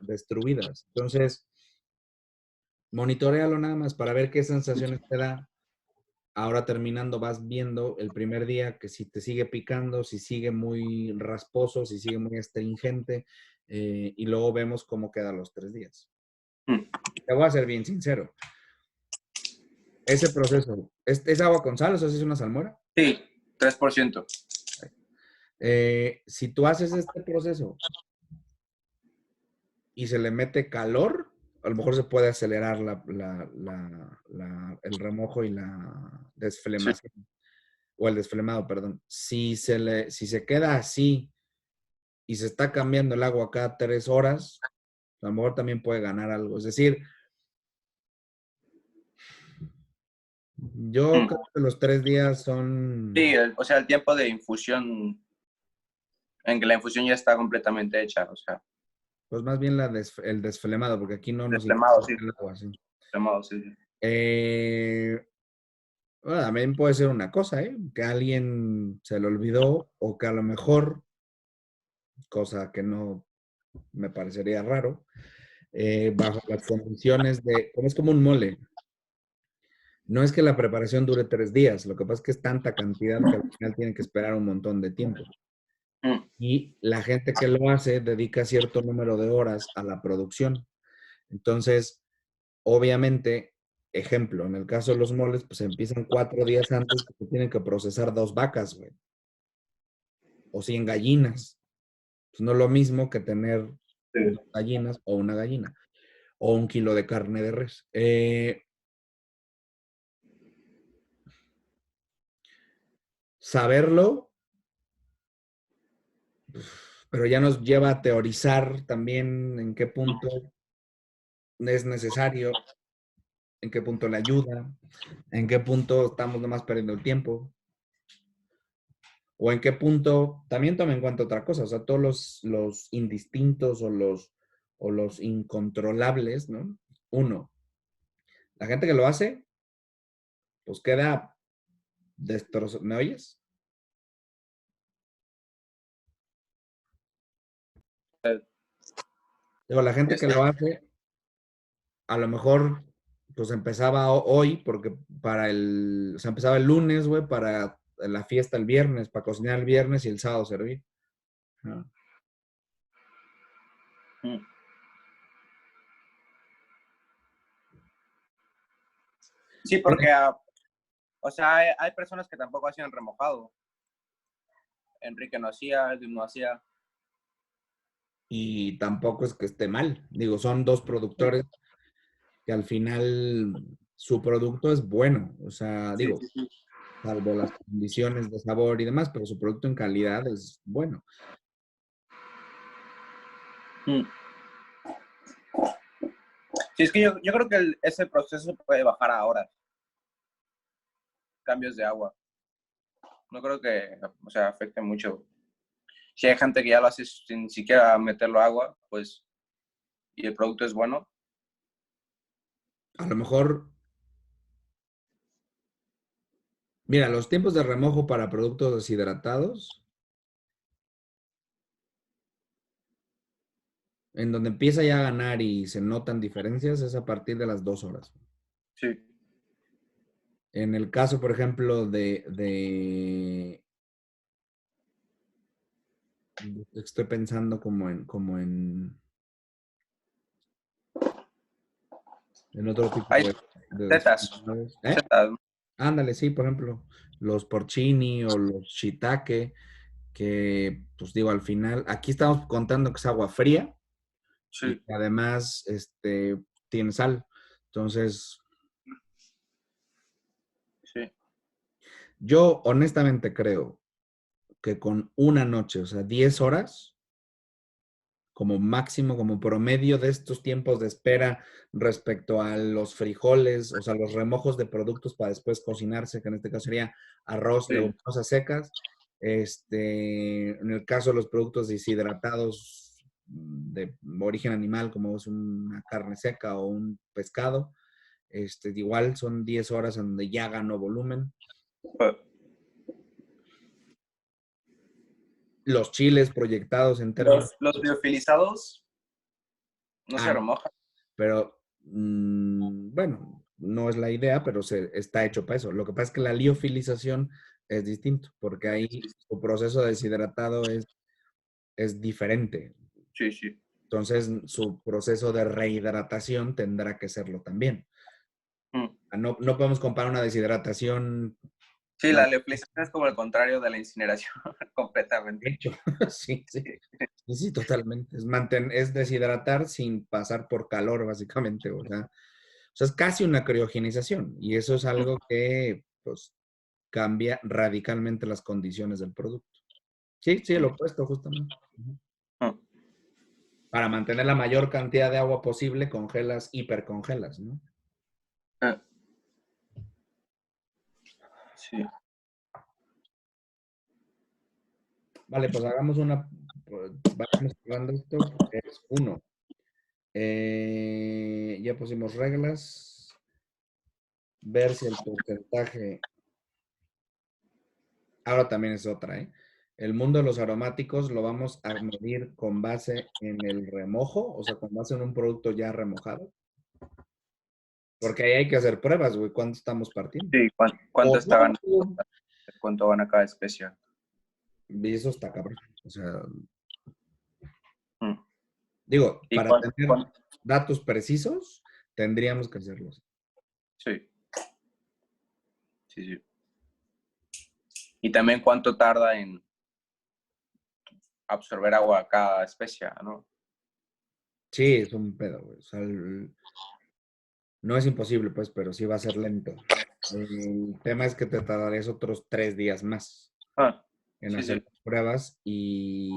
destruidas. Entonces, monitorealo nada más para ver qué sensaciones te da. Ahora terminando, vas viendo el primer día que si te sigue picando, si sigue muy rasposo, si sigue muy astringente, y luego vemos cómo quedan los 3 días. Mm. Te voy a ser bien sincero. Ese proceso, ¿es agua con sal? O sea, ¿es una salmuera? Sí, 3%. Si tú haces este proceso y se le mete calor, a lo mejor se puede acelerar el remojo y la Sí. desflemación, o el desflemado, perdón. Si se queda así y se está cambiando el agua cada 3 horas, a lo mejor también puede ganar algo. Es decir, yo Mm. creo que los 3 días son, Sí, o sea, el tiempo de infusión, en que la infusión ya está completamente hecha, o sea, pues más bien el desflemado, porque aquí no nos desflemado, interesa sí, el agua, sí. desflemado, sí, sí. Eh, bueno, también puede ser una cosa, ¿eh? Que a alguien se le olvidó o que a lo mejor, cosa que no me parecería raro, bajo las condiciones como es como un mole. No es que la preparación dure 3 días, lo que pasa es que es tanta cantidad que al final tienen que esperar un montón de tiempo. Mm. Y la gente que lo hace dedica cierto número de horas a la producción. Entonces, obviamente, ejemplo, en el caso de los moles, pues empiezan 4 días antes porque tienen que procesar 2 vacas, güey, o 100 gallinas. Pues no es lo mismo que tener Sí. 2 gallinas o una gallina, o 1 kilo de carne de res. Saberlo, pero ya nos lleva a teorizar también en qué punto es necesario, en qué punto le ayuda, en qué punto estamos nomás perdiendo el tiempo, o en qué punto también toma en cuenta otra cosa, o sea, todos los indistintos o los incontrolables, ¿no? Uno, la gente que lo hace, pues queda destrozado. ¿Me oyes? Digo, la gente que Este, lo hace, a lo mejor, pues empezaba hoy, porque o sea, empezaba el lunes, güey, para la fiesta el viernes, para cocinar el viernes y el sábado servir. Ajá. mm. Sí, porque, o sea, hay personas que tampoco hacían remojado. Enrique no hacía, Edwin no hacía. Y tampoco es que esté mal. Digo, son dos Sí, productores que al final su producto es bueno. O sea, sí, digo, sí, sí. salvo las condiciones de sabor y demás, pero su producto en calidad es bueno. Mm. Sí, es que yo creo que ese proceso puede bajar a horas, cambios de agua. No creo que, o sea, afecte mucho. Si hay gente que ya lo hace sin siquiera meterlo a agua, pues, y el producto es bueno. A lo mejor, mira, los tiempos de remojo para productos deshidratados, en donde empieza ya a ganar y se notan diferencias, es a partir de las 2 horas. Sí, En el caso, por ejemplo, estoy pensando en otro tipo hay de setas, deshidratados. ¿Eh? setas, ¿no? Ándale, sí, por ejemplo, los porcini o los shiitake, que, pues digo, al final, aquí estamos contando que es agua fría y Sí, que además, tiene sal. Entonces, sí, yo honestamente creo que con una noche, o sea, 10 horas, como máximo, como promedio de estos tiempos de espera respecto a los frijoles, o sea, los remojos de productos para después cocinarse, que en este caso sería arroz, sí, leguminosas secas. En el caso de los productos deshidratados de origen animal, como es una carne seca o un pescado, igual son 10 horas en donde ya ganó volumen. pues, Los chiles proyectados en términos... los biofilizados no se Ah, remojan. pero bueno, no es la idea, pero está hecho para eso. Lo que pasa es que la liofilización es distinto, porque Sí, ahí sí, su proceso deshidratado es diferente. sí, sí. Entonces, su proceso de rehidratación tendrá que serlo también. No, no podemos comparar una deshidratación. Sí, la liofilización es como el contrario de la incineración, completamente. Hecho, sí, sí. Sí, sí, totalmente. Es deshidratar sin pasar por calor, básicamente. O sea, es casi una criogenización. Y eso es algo que, pues, cambia radicalmente las condiciones del producto. Sí, sí, lo opuesto, justamente. Para mantener la mayor cantidad de agua posible, congelas, hipercongelas, ¿no? Sí. Vale, pues hagamos vayamos hablando esto, porque es uno. Ya pusimos reglas. Ver si el porcentaje. Ahora también es otra, ¿eh? El mundo de los aromáticos lo vamos a medir con base en el remojo, o sea, con base en un producto ya remojado. Porque ahí hay que hacer pruebas, güey, cuánto estamos partiendo. Sí, ¿cuánto O está no, ganando? ¿Cuánto gana cada especie? y eso está cabrón. O sea, Mm. digo, ¿Y para tener datos precisos, tendríamos que hacerlos. Sí, sí, sí. Y también cuánto tarda en absorber agua cada especie, ¿no? Sí, es un pedo, güey. O sea, no es imposible, pues, pero sí va a ser lento. El tema es que te tardarías otros 3 días más en Sí, hacer sí. las pruebas y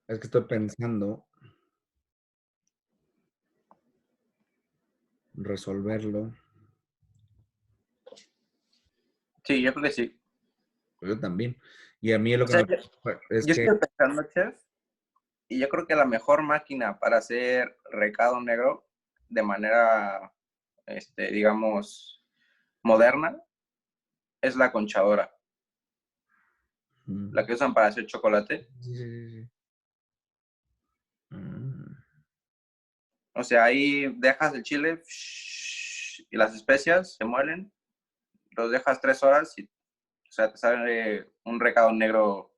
es que estoy pensando resolverlo. Sí, yo creo que sí. Yo también. Y a mí lo O que sea, me preocupa es yo que estoy pensando, chef, y yo creo que la mejor máquina para hacer recado negro de manera, digamos, moderna es la conchadora, la que usan para hacer chocolate. sí, sí, sí. Mm. O sea, ahí dejas el chile y las especias se muelen, los dejas 3 horas y, o sea, te sale un recado negro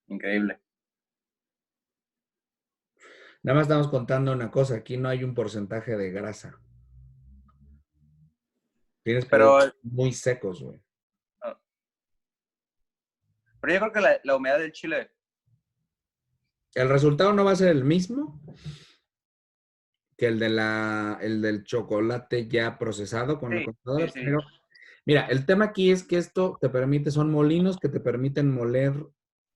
increíble. Nada más estamos contando una cosa, aquí no hay un porcentaje de grasa. Tienes Pero, productos muy secos, güey. pero yo creo que la humedad del chile, El resultado no va a ser el mismo que el del chocolate ya procesado con la sí, sí, contadora, sí, pero mira, el tema aquí es que esto te permite, son molinos que te permiten moler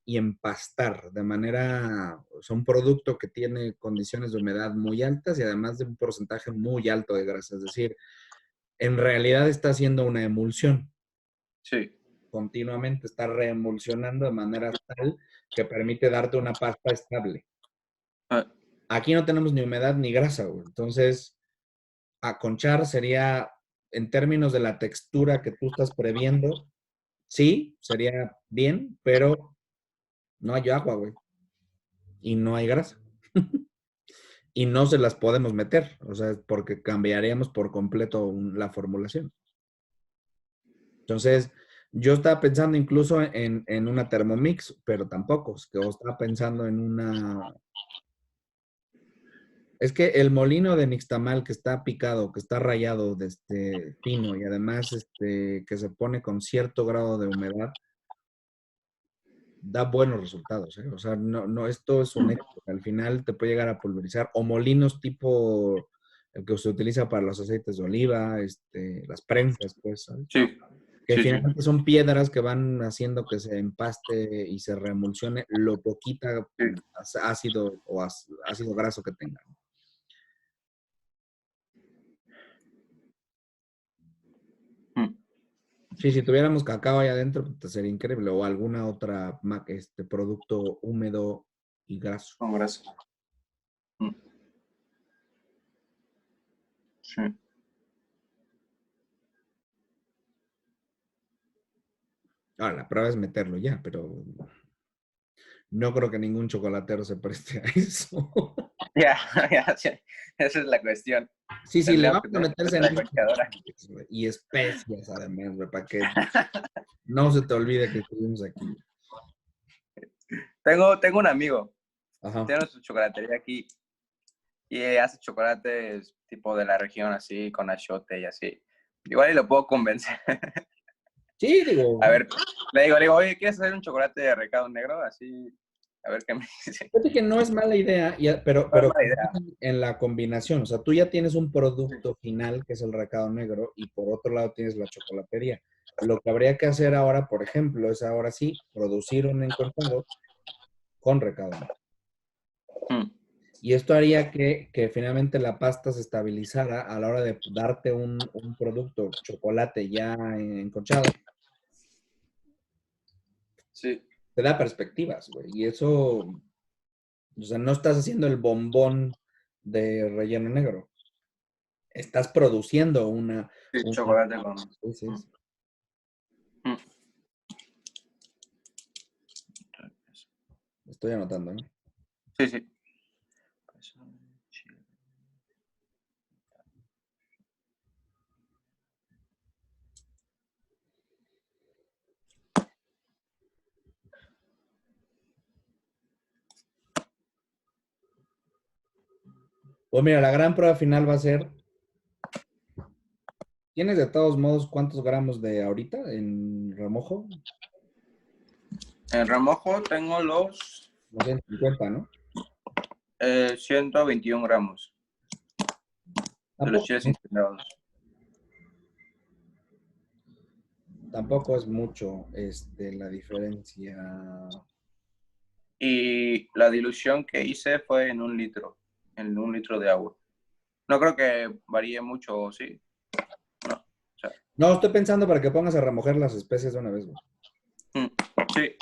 y empastar de manera, son un producto que tiene condiciones de humedad muy altas y además de un porcentaje muy alto de grasa, es decir, en realidad está haciendo una emulsión, sí. continuamente está reemulsionando de manera tal que permite darte una pasta estable. Ah, Aquí no tenemos ni humedad ni grasa, güey. Entonces, aconchar sería, en términos de la textura que tú estás previendo, sí, sería bien, pero no hay agua, güey. Y no hay grasa. Y no se las podemos meter, o sea, porque cambiaríamos por completo la formulación. Entonces, yo estaba pensando incluso en una Thermomix, pero tampoco, es que yo estaba pensando en una. Es que el molino de nixtamal que está picado, que está rayado de fino y además que se pone con cierto grado de humedad, da buenos resultados, ¿eh? O sea, no, no, esto es un éxito. Al final te puede llegar a pulverizar. O molinos tipo el que se utiliza para los aceites de oliva, las prensas, pues, ¿sabes? sí, Que sí, sí. finalmente son piedras que van haciendo que se empaste y se reemulsione lo poquita Sí. ácido o ácido graso que tengan. Mm, Sí, si tuviéramos cacao ahí adentro, pues, sería increíble. O alguna otra producto húmedo y graso. con grasa. Mm, sí. Ahora, la prueba es meterlo ya, pero no creo que ningún chocolatero se preste a eso. Ya, ya, sí, esa es la cuestión. Sí, sí, le Tendríamos vamos que a tener meter la ceniza conchadora. y especias además, güey, para que no se te olvide que estuvimos aquí. Tengo un amigo, Ajá. tiene su chocolatería aquí y hace chocolates tipo de la región, así, con achiote y así. Igual y lo puedo convencer. Sí, digo, A ver, le digo, oye, ¿quieres hacer un chocolate de recado negro? Así, a ver qué me dice. fíjate que no es mala idea, No es pero mala idea. en la combinación, o sea, tú ya tienes un Sí. producto final que es el recado negro y por otro lado tienes la chocolatería. Lo que habría que hacer ahora, por ejemplo, es ahora sí producir un encortado con recado negro. Mm. Y esto haría que finalmente la pasta se estabilizara a la hora de darte un producto chocolate ya enconchado. Sí, Te da perspectivas, güey. Y eso, o sea, no estás haciendo el bombón de relleno negro. Estás produciendo sí, una. chocolate con... Sí, sí, sí. Mm. Estoy anotando, ¿no? Sí, sí. Pues mira, la gran prueba final va a ser, ¿tienes de todos modos cuántos gramos de ahorita en remojo? En remojo tengo los No sé, 50, ¿no? 121 gramos de los Tampoco, chiles integrados. tampoco es mucho la diferencia. Y la dilución que hice fue en 1 litro de agua. No creo que varíe mucho, ¿sí? No, o sea, No, estoy pensando para que pongas a remojar las especies de una vez, güey. mm, sí,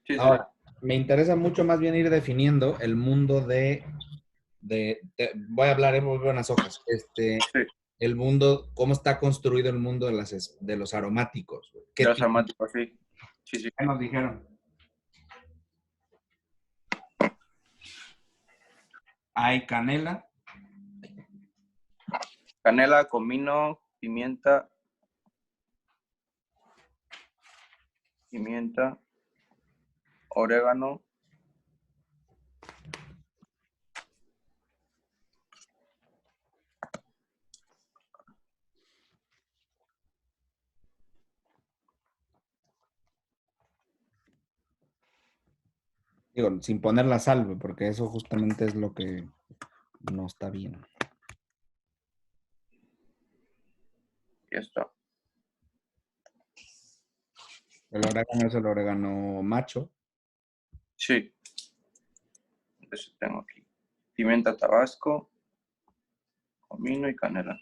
sí, sí, Ahora, me interesa mucho más bien ir definiendo el mundo voy a hablar en muy buenas hojas, sí, el mundo, cómo está construido el mundo de los aromáticos, güey. ¿Qué de los tipo? aromáticos, sí, sí, sí. ¿Qué nos dijeron? Hay canela, Canela, comino, pimienta, orégano, digo, sin poner la sal, güey, porque eso justamente es lo que no está bien. y esto. El orégano es el orégano macho. Sí, eso tengo aquí. Pimienta tabasco, comino y canela.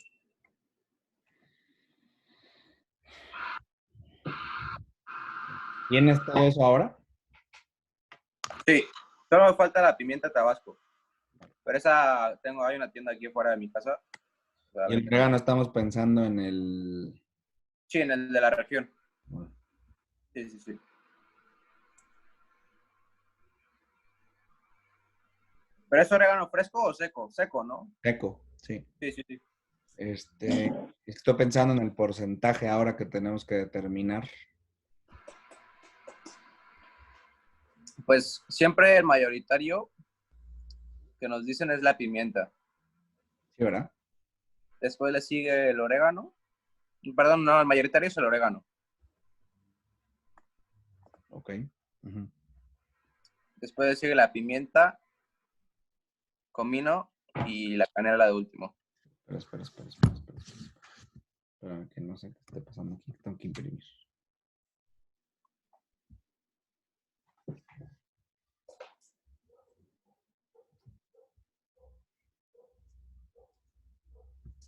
¿Tienes todo eso ahora? Sí, solo me falta la pimienta tabasco. Pero esa hay una tienda aquí fuera de mi casa. La Y el venden. orégano estamos pensando en el... Sí, en el de la región. bueno, Sí, sí, sí. ¿Pero es orégano fresco o seco? Seco, ¿no? seco, sí. Sí, sí, sí. Estoy pensando en el porcentaje ahora que tenemos que determinar. Pues siempre el mayoritario que nos dicen es la pimienta. Sí, ¿verdad? Después le sigue el orégano. Perdón, no, el mayoritario es el orégano. Ok. Ujú. Después le sigue la pimienta, comino y la canela de último. Espera. Espérame, que no sé qué está pasando aquí. Tengo que imprimir.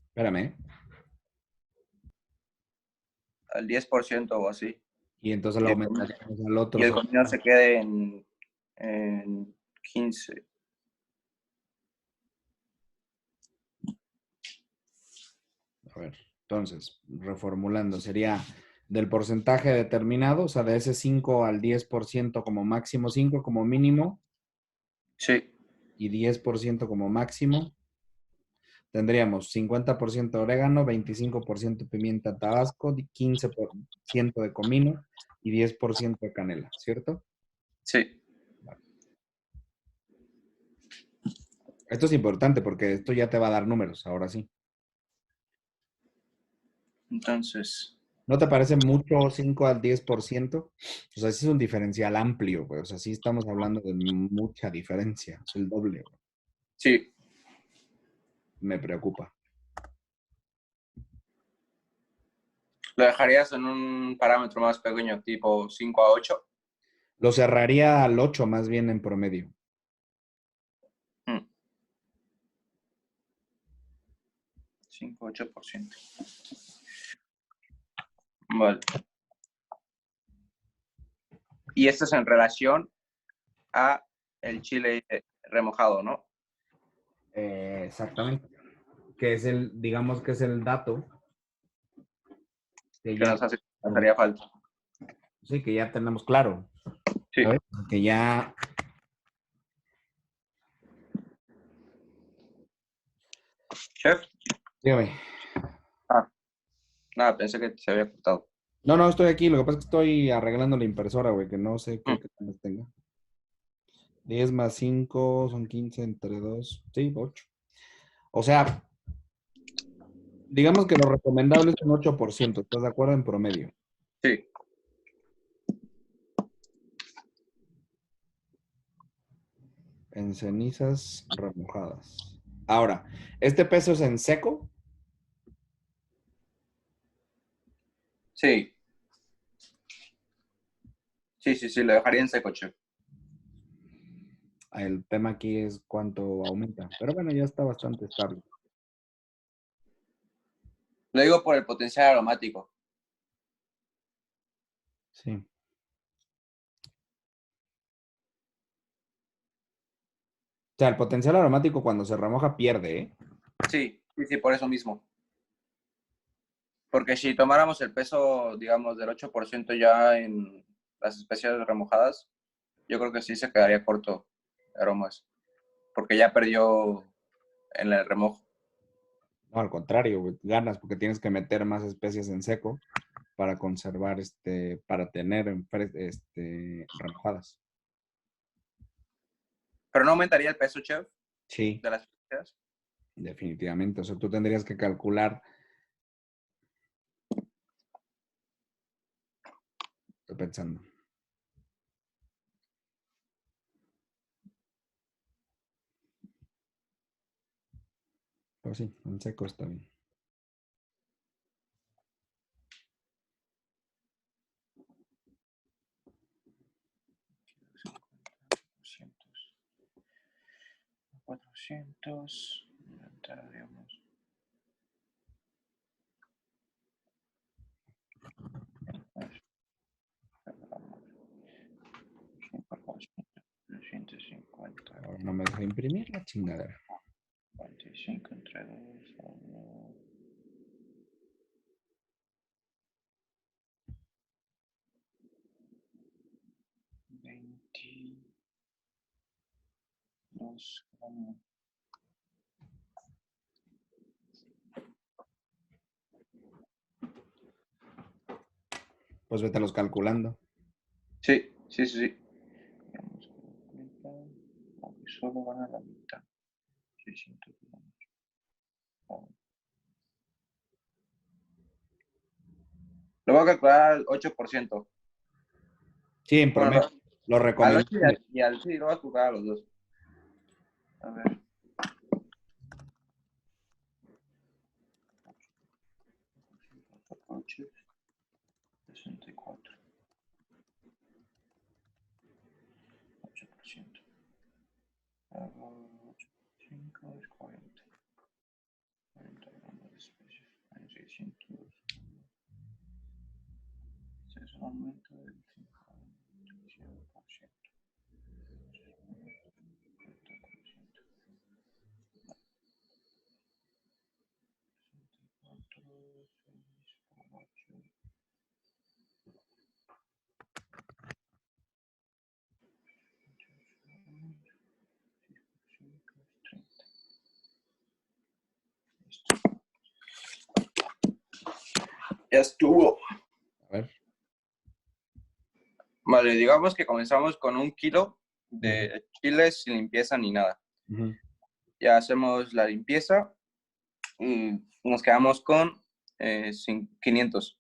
Espérame, ¿eh? Al 10% o así. Y entonces Y lo el comino, aumentaríamos al otro. y el comino se quede en 15. A ver, entonces, reformulando, sería del porcentaje determinado, o sea, de ese 5 al 10% como máximo, 5 como mínimo Sí, y 10% como máximo. Tendríamos 50% orégano, 25% pimienta tabasco, 15% de comino y 10% de canela, ¿cierto? sí. Vale. Esto es importante porque esto ya te va a dar números, ahora sí. Entonces, ¿No te parece mucho 5 al 10%? O sea, sí es un diferencial amplio, güey. O sea, sí estamos hablando de mucha diferencia. Es el doble, güey. sí. Me preocupa. ¿Lo dejarías en un parámetro más pequeño, tipo 5 a 8? Lo cerraría al 8 más bien en promedio. 5 a 8%. Vale. Y esto es en relación a el chile remojado, ¿no? Exactamente. Que es digamos que es el dato que Que ya, nos haría falta. sí, que ya tenemos claro. Sí. ¿Sabes? Que ya, Chef. dígame. Ah, nada, pensé que se había cortado. No, no, estoy aquí. Lo que pasa es que estoy arreglando la impresora, güey, que no sé qué temas tenga. 10 más 5 son 15 entre 2. Sí, 8. O sea, digamos que lo recomendable es un 8%. ¿Estás de acuerdo en promedio? Sí, En cenizas remojadas. Ahora, ¿este peso es en seco? sí, sí, sí, sí, lo dejaría en seco, chef. El tema aquí es cuánto aumenta. Pero bueno, ya está bastante estable. Lo digo por el potencial aromático. Sí. O sea, el potencial aromático cuando se remoja pierde, ¿eh? Sí, sí, sí, por eso mismo. Porque si tomáramos el peso, digamos, del 8% ya en las especias remojadas, yo creo que sí se quedaría corto de aromas. Porque ya perdió en el remojo. No, al contrario, güey, ganas porque tienes que meter más especies en seco para conservar, para tener remojadas. Pero no aumentaría el peso, chef, Sí, de las especias. definitivamente. O sea, tú tendrías que calcular, estoy pensando, pues sí, en seco está bien. Cuatrocientos entraríamos. Trescientos cincuenta. Ahora no me deja imprimir la chingadera. 45 entre 2. 22 gramos. Pues vételos calculando. Sí, sí, sí, sí. Digamos que aunque solo van a la mitad. 600 gramos. Lo voy a calcular al 8%. Sí, en Bueno, promedio. Lo al 8 recomendable. y al sí, lo voy a calcular a los dos. A ver. 8, 64. 8%. 5 es 40. 40 gramos de especies. Hay 600. Este es un aumento del 57%. 64, 6 por 8. Ya estuvo. A ver. Vale, digamos que comenzamos con 1 kilo de chiles sin limpieza ni nada. Ya hacemos la limpieza y nos quedamos con 500.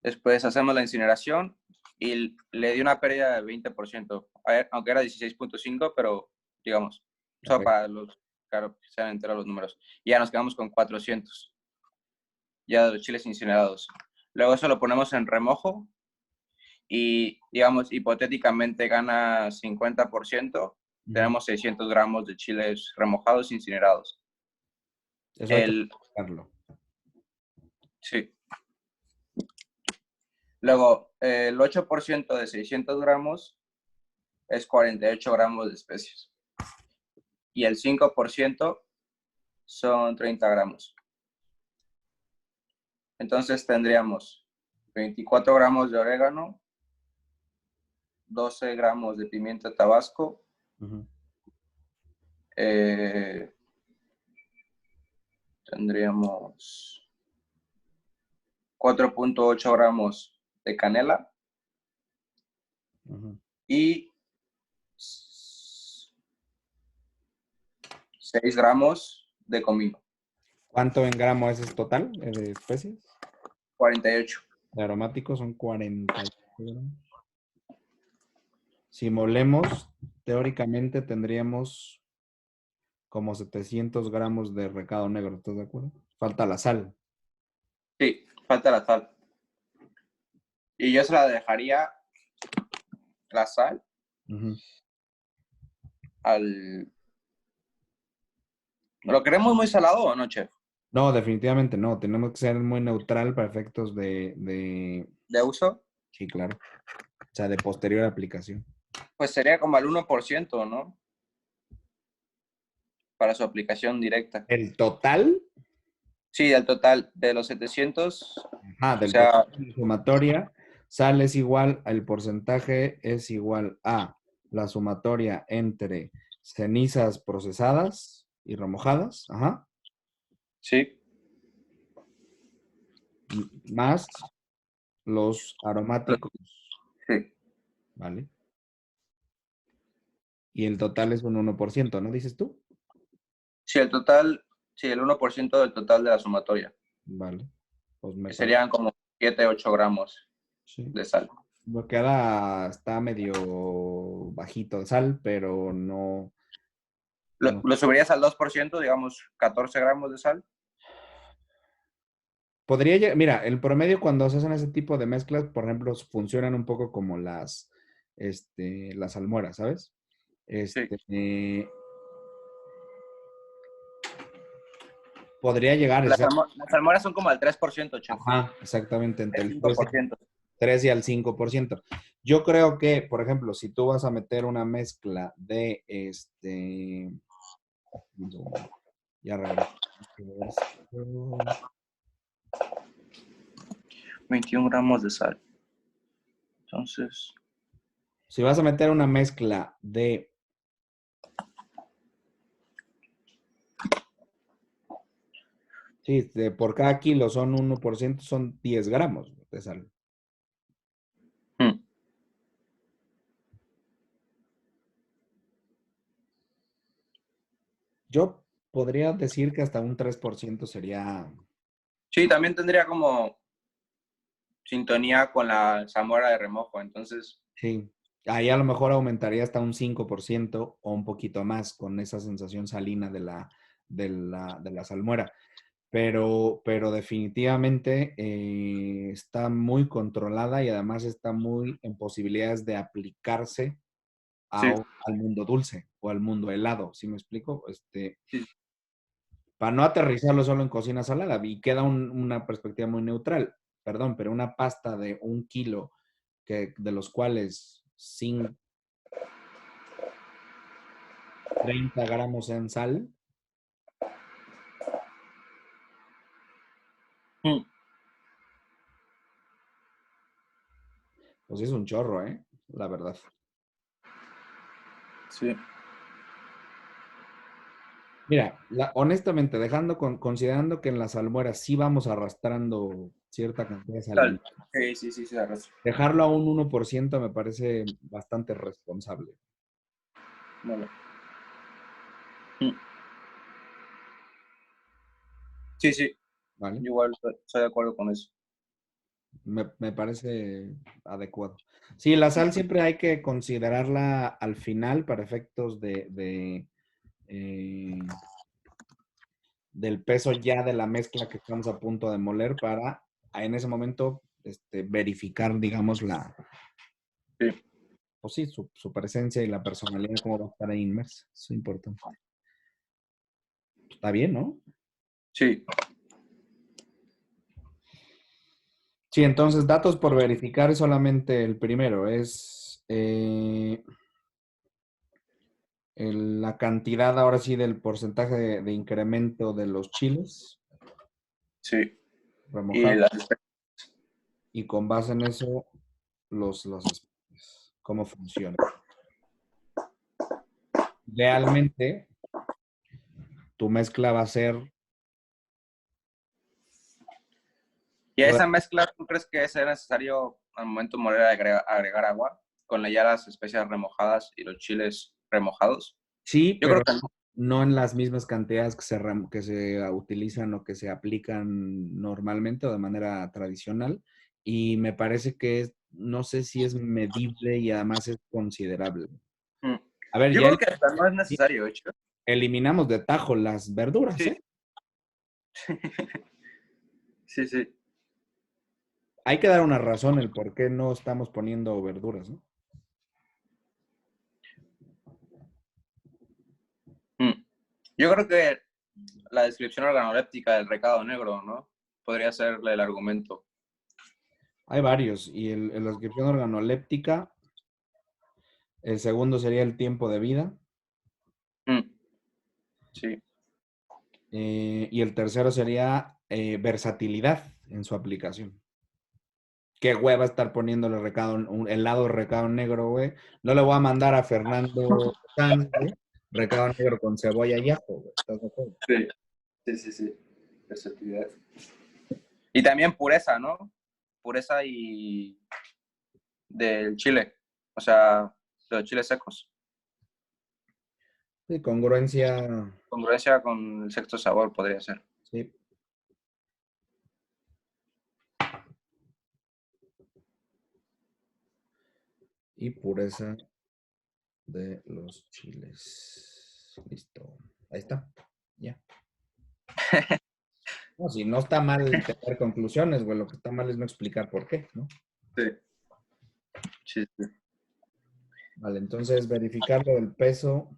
Después hacemos la incineración y le di una pérdida de 20%, aunque era 16.5, pero digamos, solo para los, claro, que sean enteros los números. Y ya nos quedamos con 400, ya de los chiles incinerados. Luego eso lo ponemos en remojo y, digamos, hipotéticamente gana 50%, tenemos 600 gramos de chiles remojados incinerados. Eso hay que buscarlo. Sí. Luego, el 8% de 600 gramos es 48 gramos de especias. Y el 5% son 30 gramos. Entonces tendríamos 24 gramos de orégano, 12 gramos de pimienta tabasco, tendríamos 4.8 gramos de canela y 6 gramos de comino. ¿Cuánto en gramos es total de especies? 48. De aromáticos son 48 gramos. Si molemos, teóricamente tendríamos como 700 gramos de recado negro, ¿estás de acuerdo? Falta la sal. Sí, falta la sal. Y yo se la dejaría la sal al... ¿Lo queremos muy salado o no, chef? No, definitivamente no. Tenemos que ser muy neutral para efectos de... ¿De uso? Sí, claro. O sea, de posterior aplicación. Pues sería como al 1%, ¿no? Para su aplicación directa. ¿El total? Sí, del total de los 700. Del O sea, total de la sumatoria, sal es igual, el porcentaje es igual a la sumatoria entre cenizas procesadas y remojadas, sí. más los aromáticos, Sí. ¿vale? Y el total es un 1%, ¿no dices tú? Sí, el total, sí, el 1% del total de la sumatoria. Vale. Pues me Que parece. serían como 7, 8 gramos Sí. de sal. Lo que está medio bajito de sal, pero no. ¿Lo subirías al 2%, digamos, 14 gramos de sal? Podría llegar, mira, el promedio cuando se hacen ese tipo de mezclas, por ejemplo, funcionan un poco como las almueras, ¿sabes? Sí. Podría llegar, Las almueras son como al 3%, chef. ajá, exactamente, entre El el 5%. 3 y al 5%. Yo creo que, por ejemplo, si tú vas a meter una mezcla de ya regreso. 21 gramos de sal. Entonces, Si vas a meter una mezcla de sí, por cada kilo son 1%, son 10 gramos de sal. Yo podría decir que hasta un 3% sería... sí, también tendría como sintonía con la salmuera de remojo, entonces... Sí, ahí a lo mejor aumentaría hasta un 5% o un poquito más con esa sensación salina de la salmuera. Pero definitivamente está muy controlada y además está muy en posibilidades de aplicarse Sí, al mundo dulce o al mundo helado, ¿sí me explico? sí. Para no aterrizarlo solo en cocina salada y queda una perspectiva muy neutral, perdón, pero una pasta de 1 kilo, de los cuales 30 gramos en sal, Mm. Pues es un chorro, ¿eh? La verdad. Sí. Mira, honestamente, considerando que en las salmueras sí vamos arrastrando cierta cantidad de sal, Sí, sí, sí, sí, arroz. dejarlo a un 1% me parece bastante responsable, Vale. Mm. Sí, sí, ¿vale? yo igual estoy de acuerdo con eso. Me parece adecuado. Sí, la sal siempre hay que considerarla al final para efectos eh, del peso ya de la mezcla que estamos a punto de moler para en ese momento verificar, digamos, Sí, pues sí, su presencia y la personalidad, cómo va a estar ahí inmersa. Eso es importante. Está bien, ¿no? sí. Sí, entonces datos por verificar es solamente el primero, es la cantidad ahora sí del porcentaje de incremento de los chiles Sí. Y remojados las y con base en eso los especies, cómo funciona. Idealmente, tu mezcla va a ser, ¿Y a esa mezcla tú crees que es necesario al momento de moler agregar agua con ya las especias remojadas y los chiles remojados? sí, Yo creo pero que no. no en las mismas cantidades que se utilizan o que se aplican normalmente o de manera tradicional. Y me parece que no sé si es medible y además es considerable. Mm. A ver, Yo creo que hasta no es necesario, de hecho. eliminamos de tajo las verduras, Sí, ¿eh? sí, sí. Hay que dar una razón el por qué no estamos poniendo verduras, ¿no? Mm. Yo creo que la descripción organoléptica del recado negro, ¿no? Podría ser el argumento. Hay varios. Y la descripción organoléptica, el segundo sería el tiempo de vida. Mm. Sí, Y el tercero sería versatilidad en su aplicación. Qué hueva estar poniéndole el lado de recado negro, güey. No le voy a mandar a Fernando Sanz, güey, recado negro con cebolla y ajo, güey. ¿Estás de acuerdo? sí, sí, sí, sí. Versatilidad. Y también pureza, ¿no? Pureza y del chile. O sea, de los chiles secos. Sí, congruencia, Congruencia con el sexto sabor podría ser. sí. Y pureza de los chiles. Listo. Ahí está. Ya. No, si no está mal tener conclusiones, güey. Lo que está mal es no explicar por qué, ¿no? Sí, sí, sí. Vale, entonces verificar lo del peso.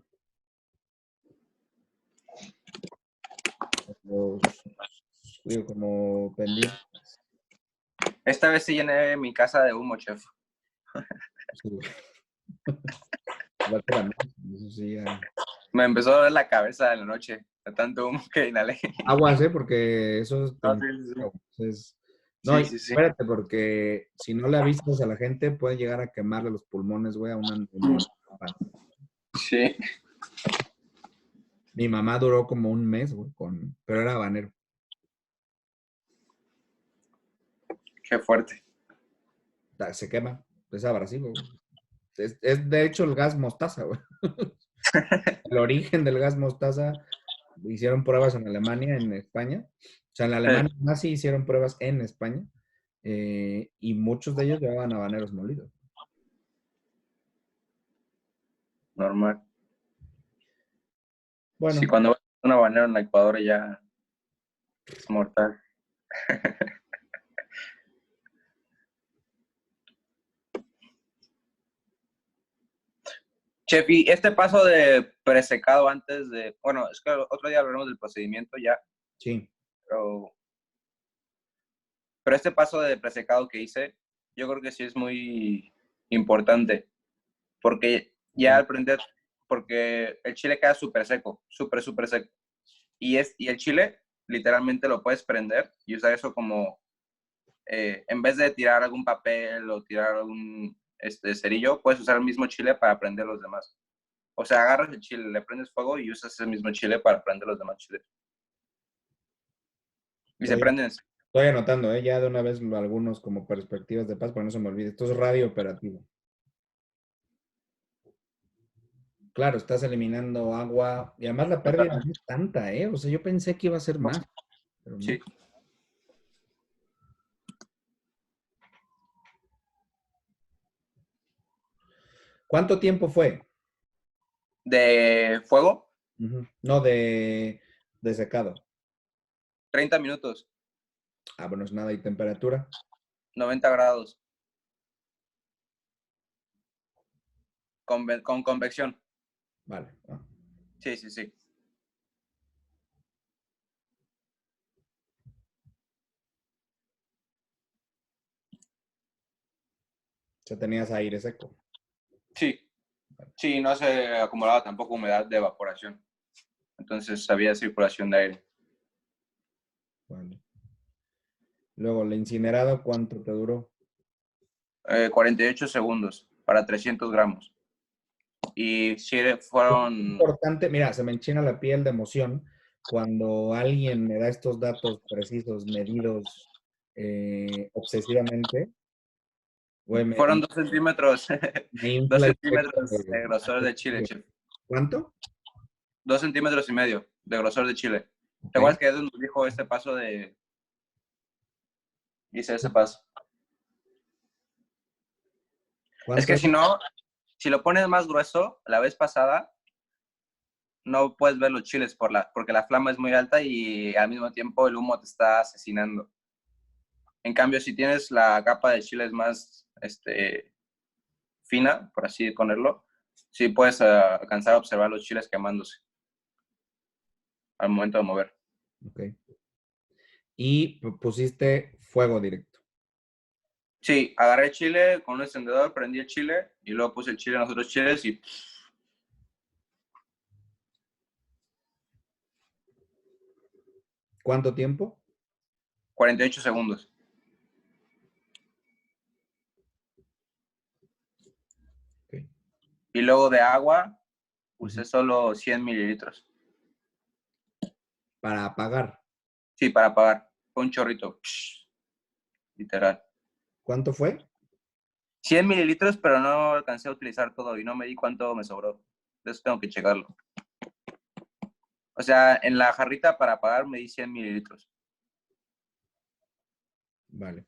Los, digo, como pendiente. Esta vez sí llené mi casa de humo, chef. Sí, la otra no, eso sí, Me empezó a doler la cabeza en la noche de tanto humo que inhalé. aguas, ¿eh? Porque eso te Ah, sí, sí, sí. entonces, no, Sí, y sí, sí. espérate, porque si no le avisas a la gente, puede llegar a quemarle los pulmones, güey, a una neumonía. Sí, Mi mamá duró como un mes, güey, pero era habanero. qué fuerte. Se quema, es abrasivo, güey. Es de hecho el gas mostaza, güey. El origen del gas mostaza, hicieron pruebas en Alemania, en España. O sea, en la Sí, Alemania nazi hicieron pruebas en España y muchos de ellos llevaban habaneros molidos. normal. Sí, Bueno, cuando vas a una banera en Ecuador ya es mortal. Chef, y este paso de presecado antes de, bueno, es que otro día hablaremos del procedimiento ya, sí. pero, pero este paso de presecado que hice, yo creo que sí es muy importante, porque ya Ok. al prender, porque el chile queda súper seco, súper, súper seco. Y el chile literalmente lo puedes prender y usar eso como en vez de tirar algún papel o tirar algún cerillo, puedes usar el mismo chile para prender los demás. O sea, agarras el chile, le prendes fuego y usas el mismo chile para prender los demás chiles. Y se Estoy, prenden. estoy anotando, ya de una vez algunos como perspectivas de paz, para no se me olvide. Esto es radio operativo. Claro, estás eliminando agua y además la pérdida no es tanta, ¿eh? O sea, yo pensé que iba a ser más, pero no. Sí. ¿Cuánto tiempo fue? De fuego, Ujú. No, de secado. 30 minutos, Ah, bueno, es nada. ¿Y temperatura? 90 grados, con convección. Vale. Sí, sí, sí. Ya tenías aire seco. Sí, sí, no se acumulaba tampoco humedad de evaporación. Entonces había circulación de aire. Vale. Luego, ¿la incinerado cuánto te duró? 48 segundos para 300 gramos. Y sí Es fueron... importante, mira, se me enchina la piel de emoción cuando alguien me da estos datos precisos, medidos obsesivamente. Güey, Fueron 2 centímetros, me 2 infla el pecho centímetros de grosor de chile, de- chef. ¿Cuánto? 2 centímetros y medio de grosor de chile. Ok. ¿Te acuerdas que Edwin nos dijo este paso de... Hice ese paso? Es ¿Cuánto que es? si no, si lo pones más grueso, la vez pasada, no puedes ver los chiles porque la flama es muy alta y al mismo tiempo el humo te está asesinando. En cambio, si tienes la capa de chiles más fina, por así ponerlo, sí puedes alcanzar a observar los chiles quemándose al momento de mover. Ok. Y pusiste fuego directo. Sí, agarré el chile con un encendedor, prendí el chile y luego puse el chile en los otros chiles y ¿Cuánto tiempo? 48 segundos. Ok. Y luego de agua Ujú. usé solo 100 mililitros. Para apagar. Sí, para apagar. Fue un chorrito, literal. ¿Cuánto fue? 100 mililitros, pero no alcancé a utilizar todo y no me di cuánto me sobró. Entonces tengo que checarlo. O sea, en la jarrita para apagar me di 100 mililitros. Vale.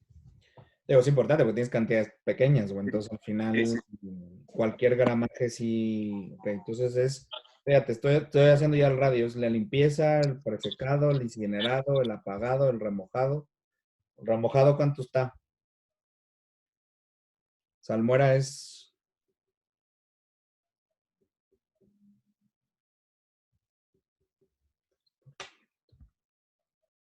Digo, es importante porque tienes cantidades pequeñas, o entonces al Sí, sí. final cualquier gramaje sí. Ok, entonces fíjate, estoy haciendo ya el radio, es la limpieza, el presecado, el incinerado, el apagado, el remojado. ¿El remojado cuánto está? Salmuera es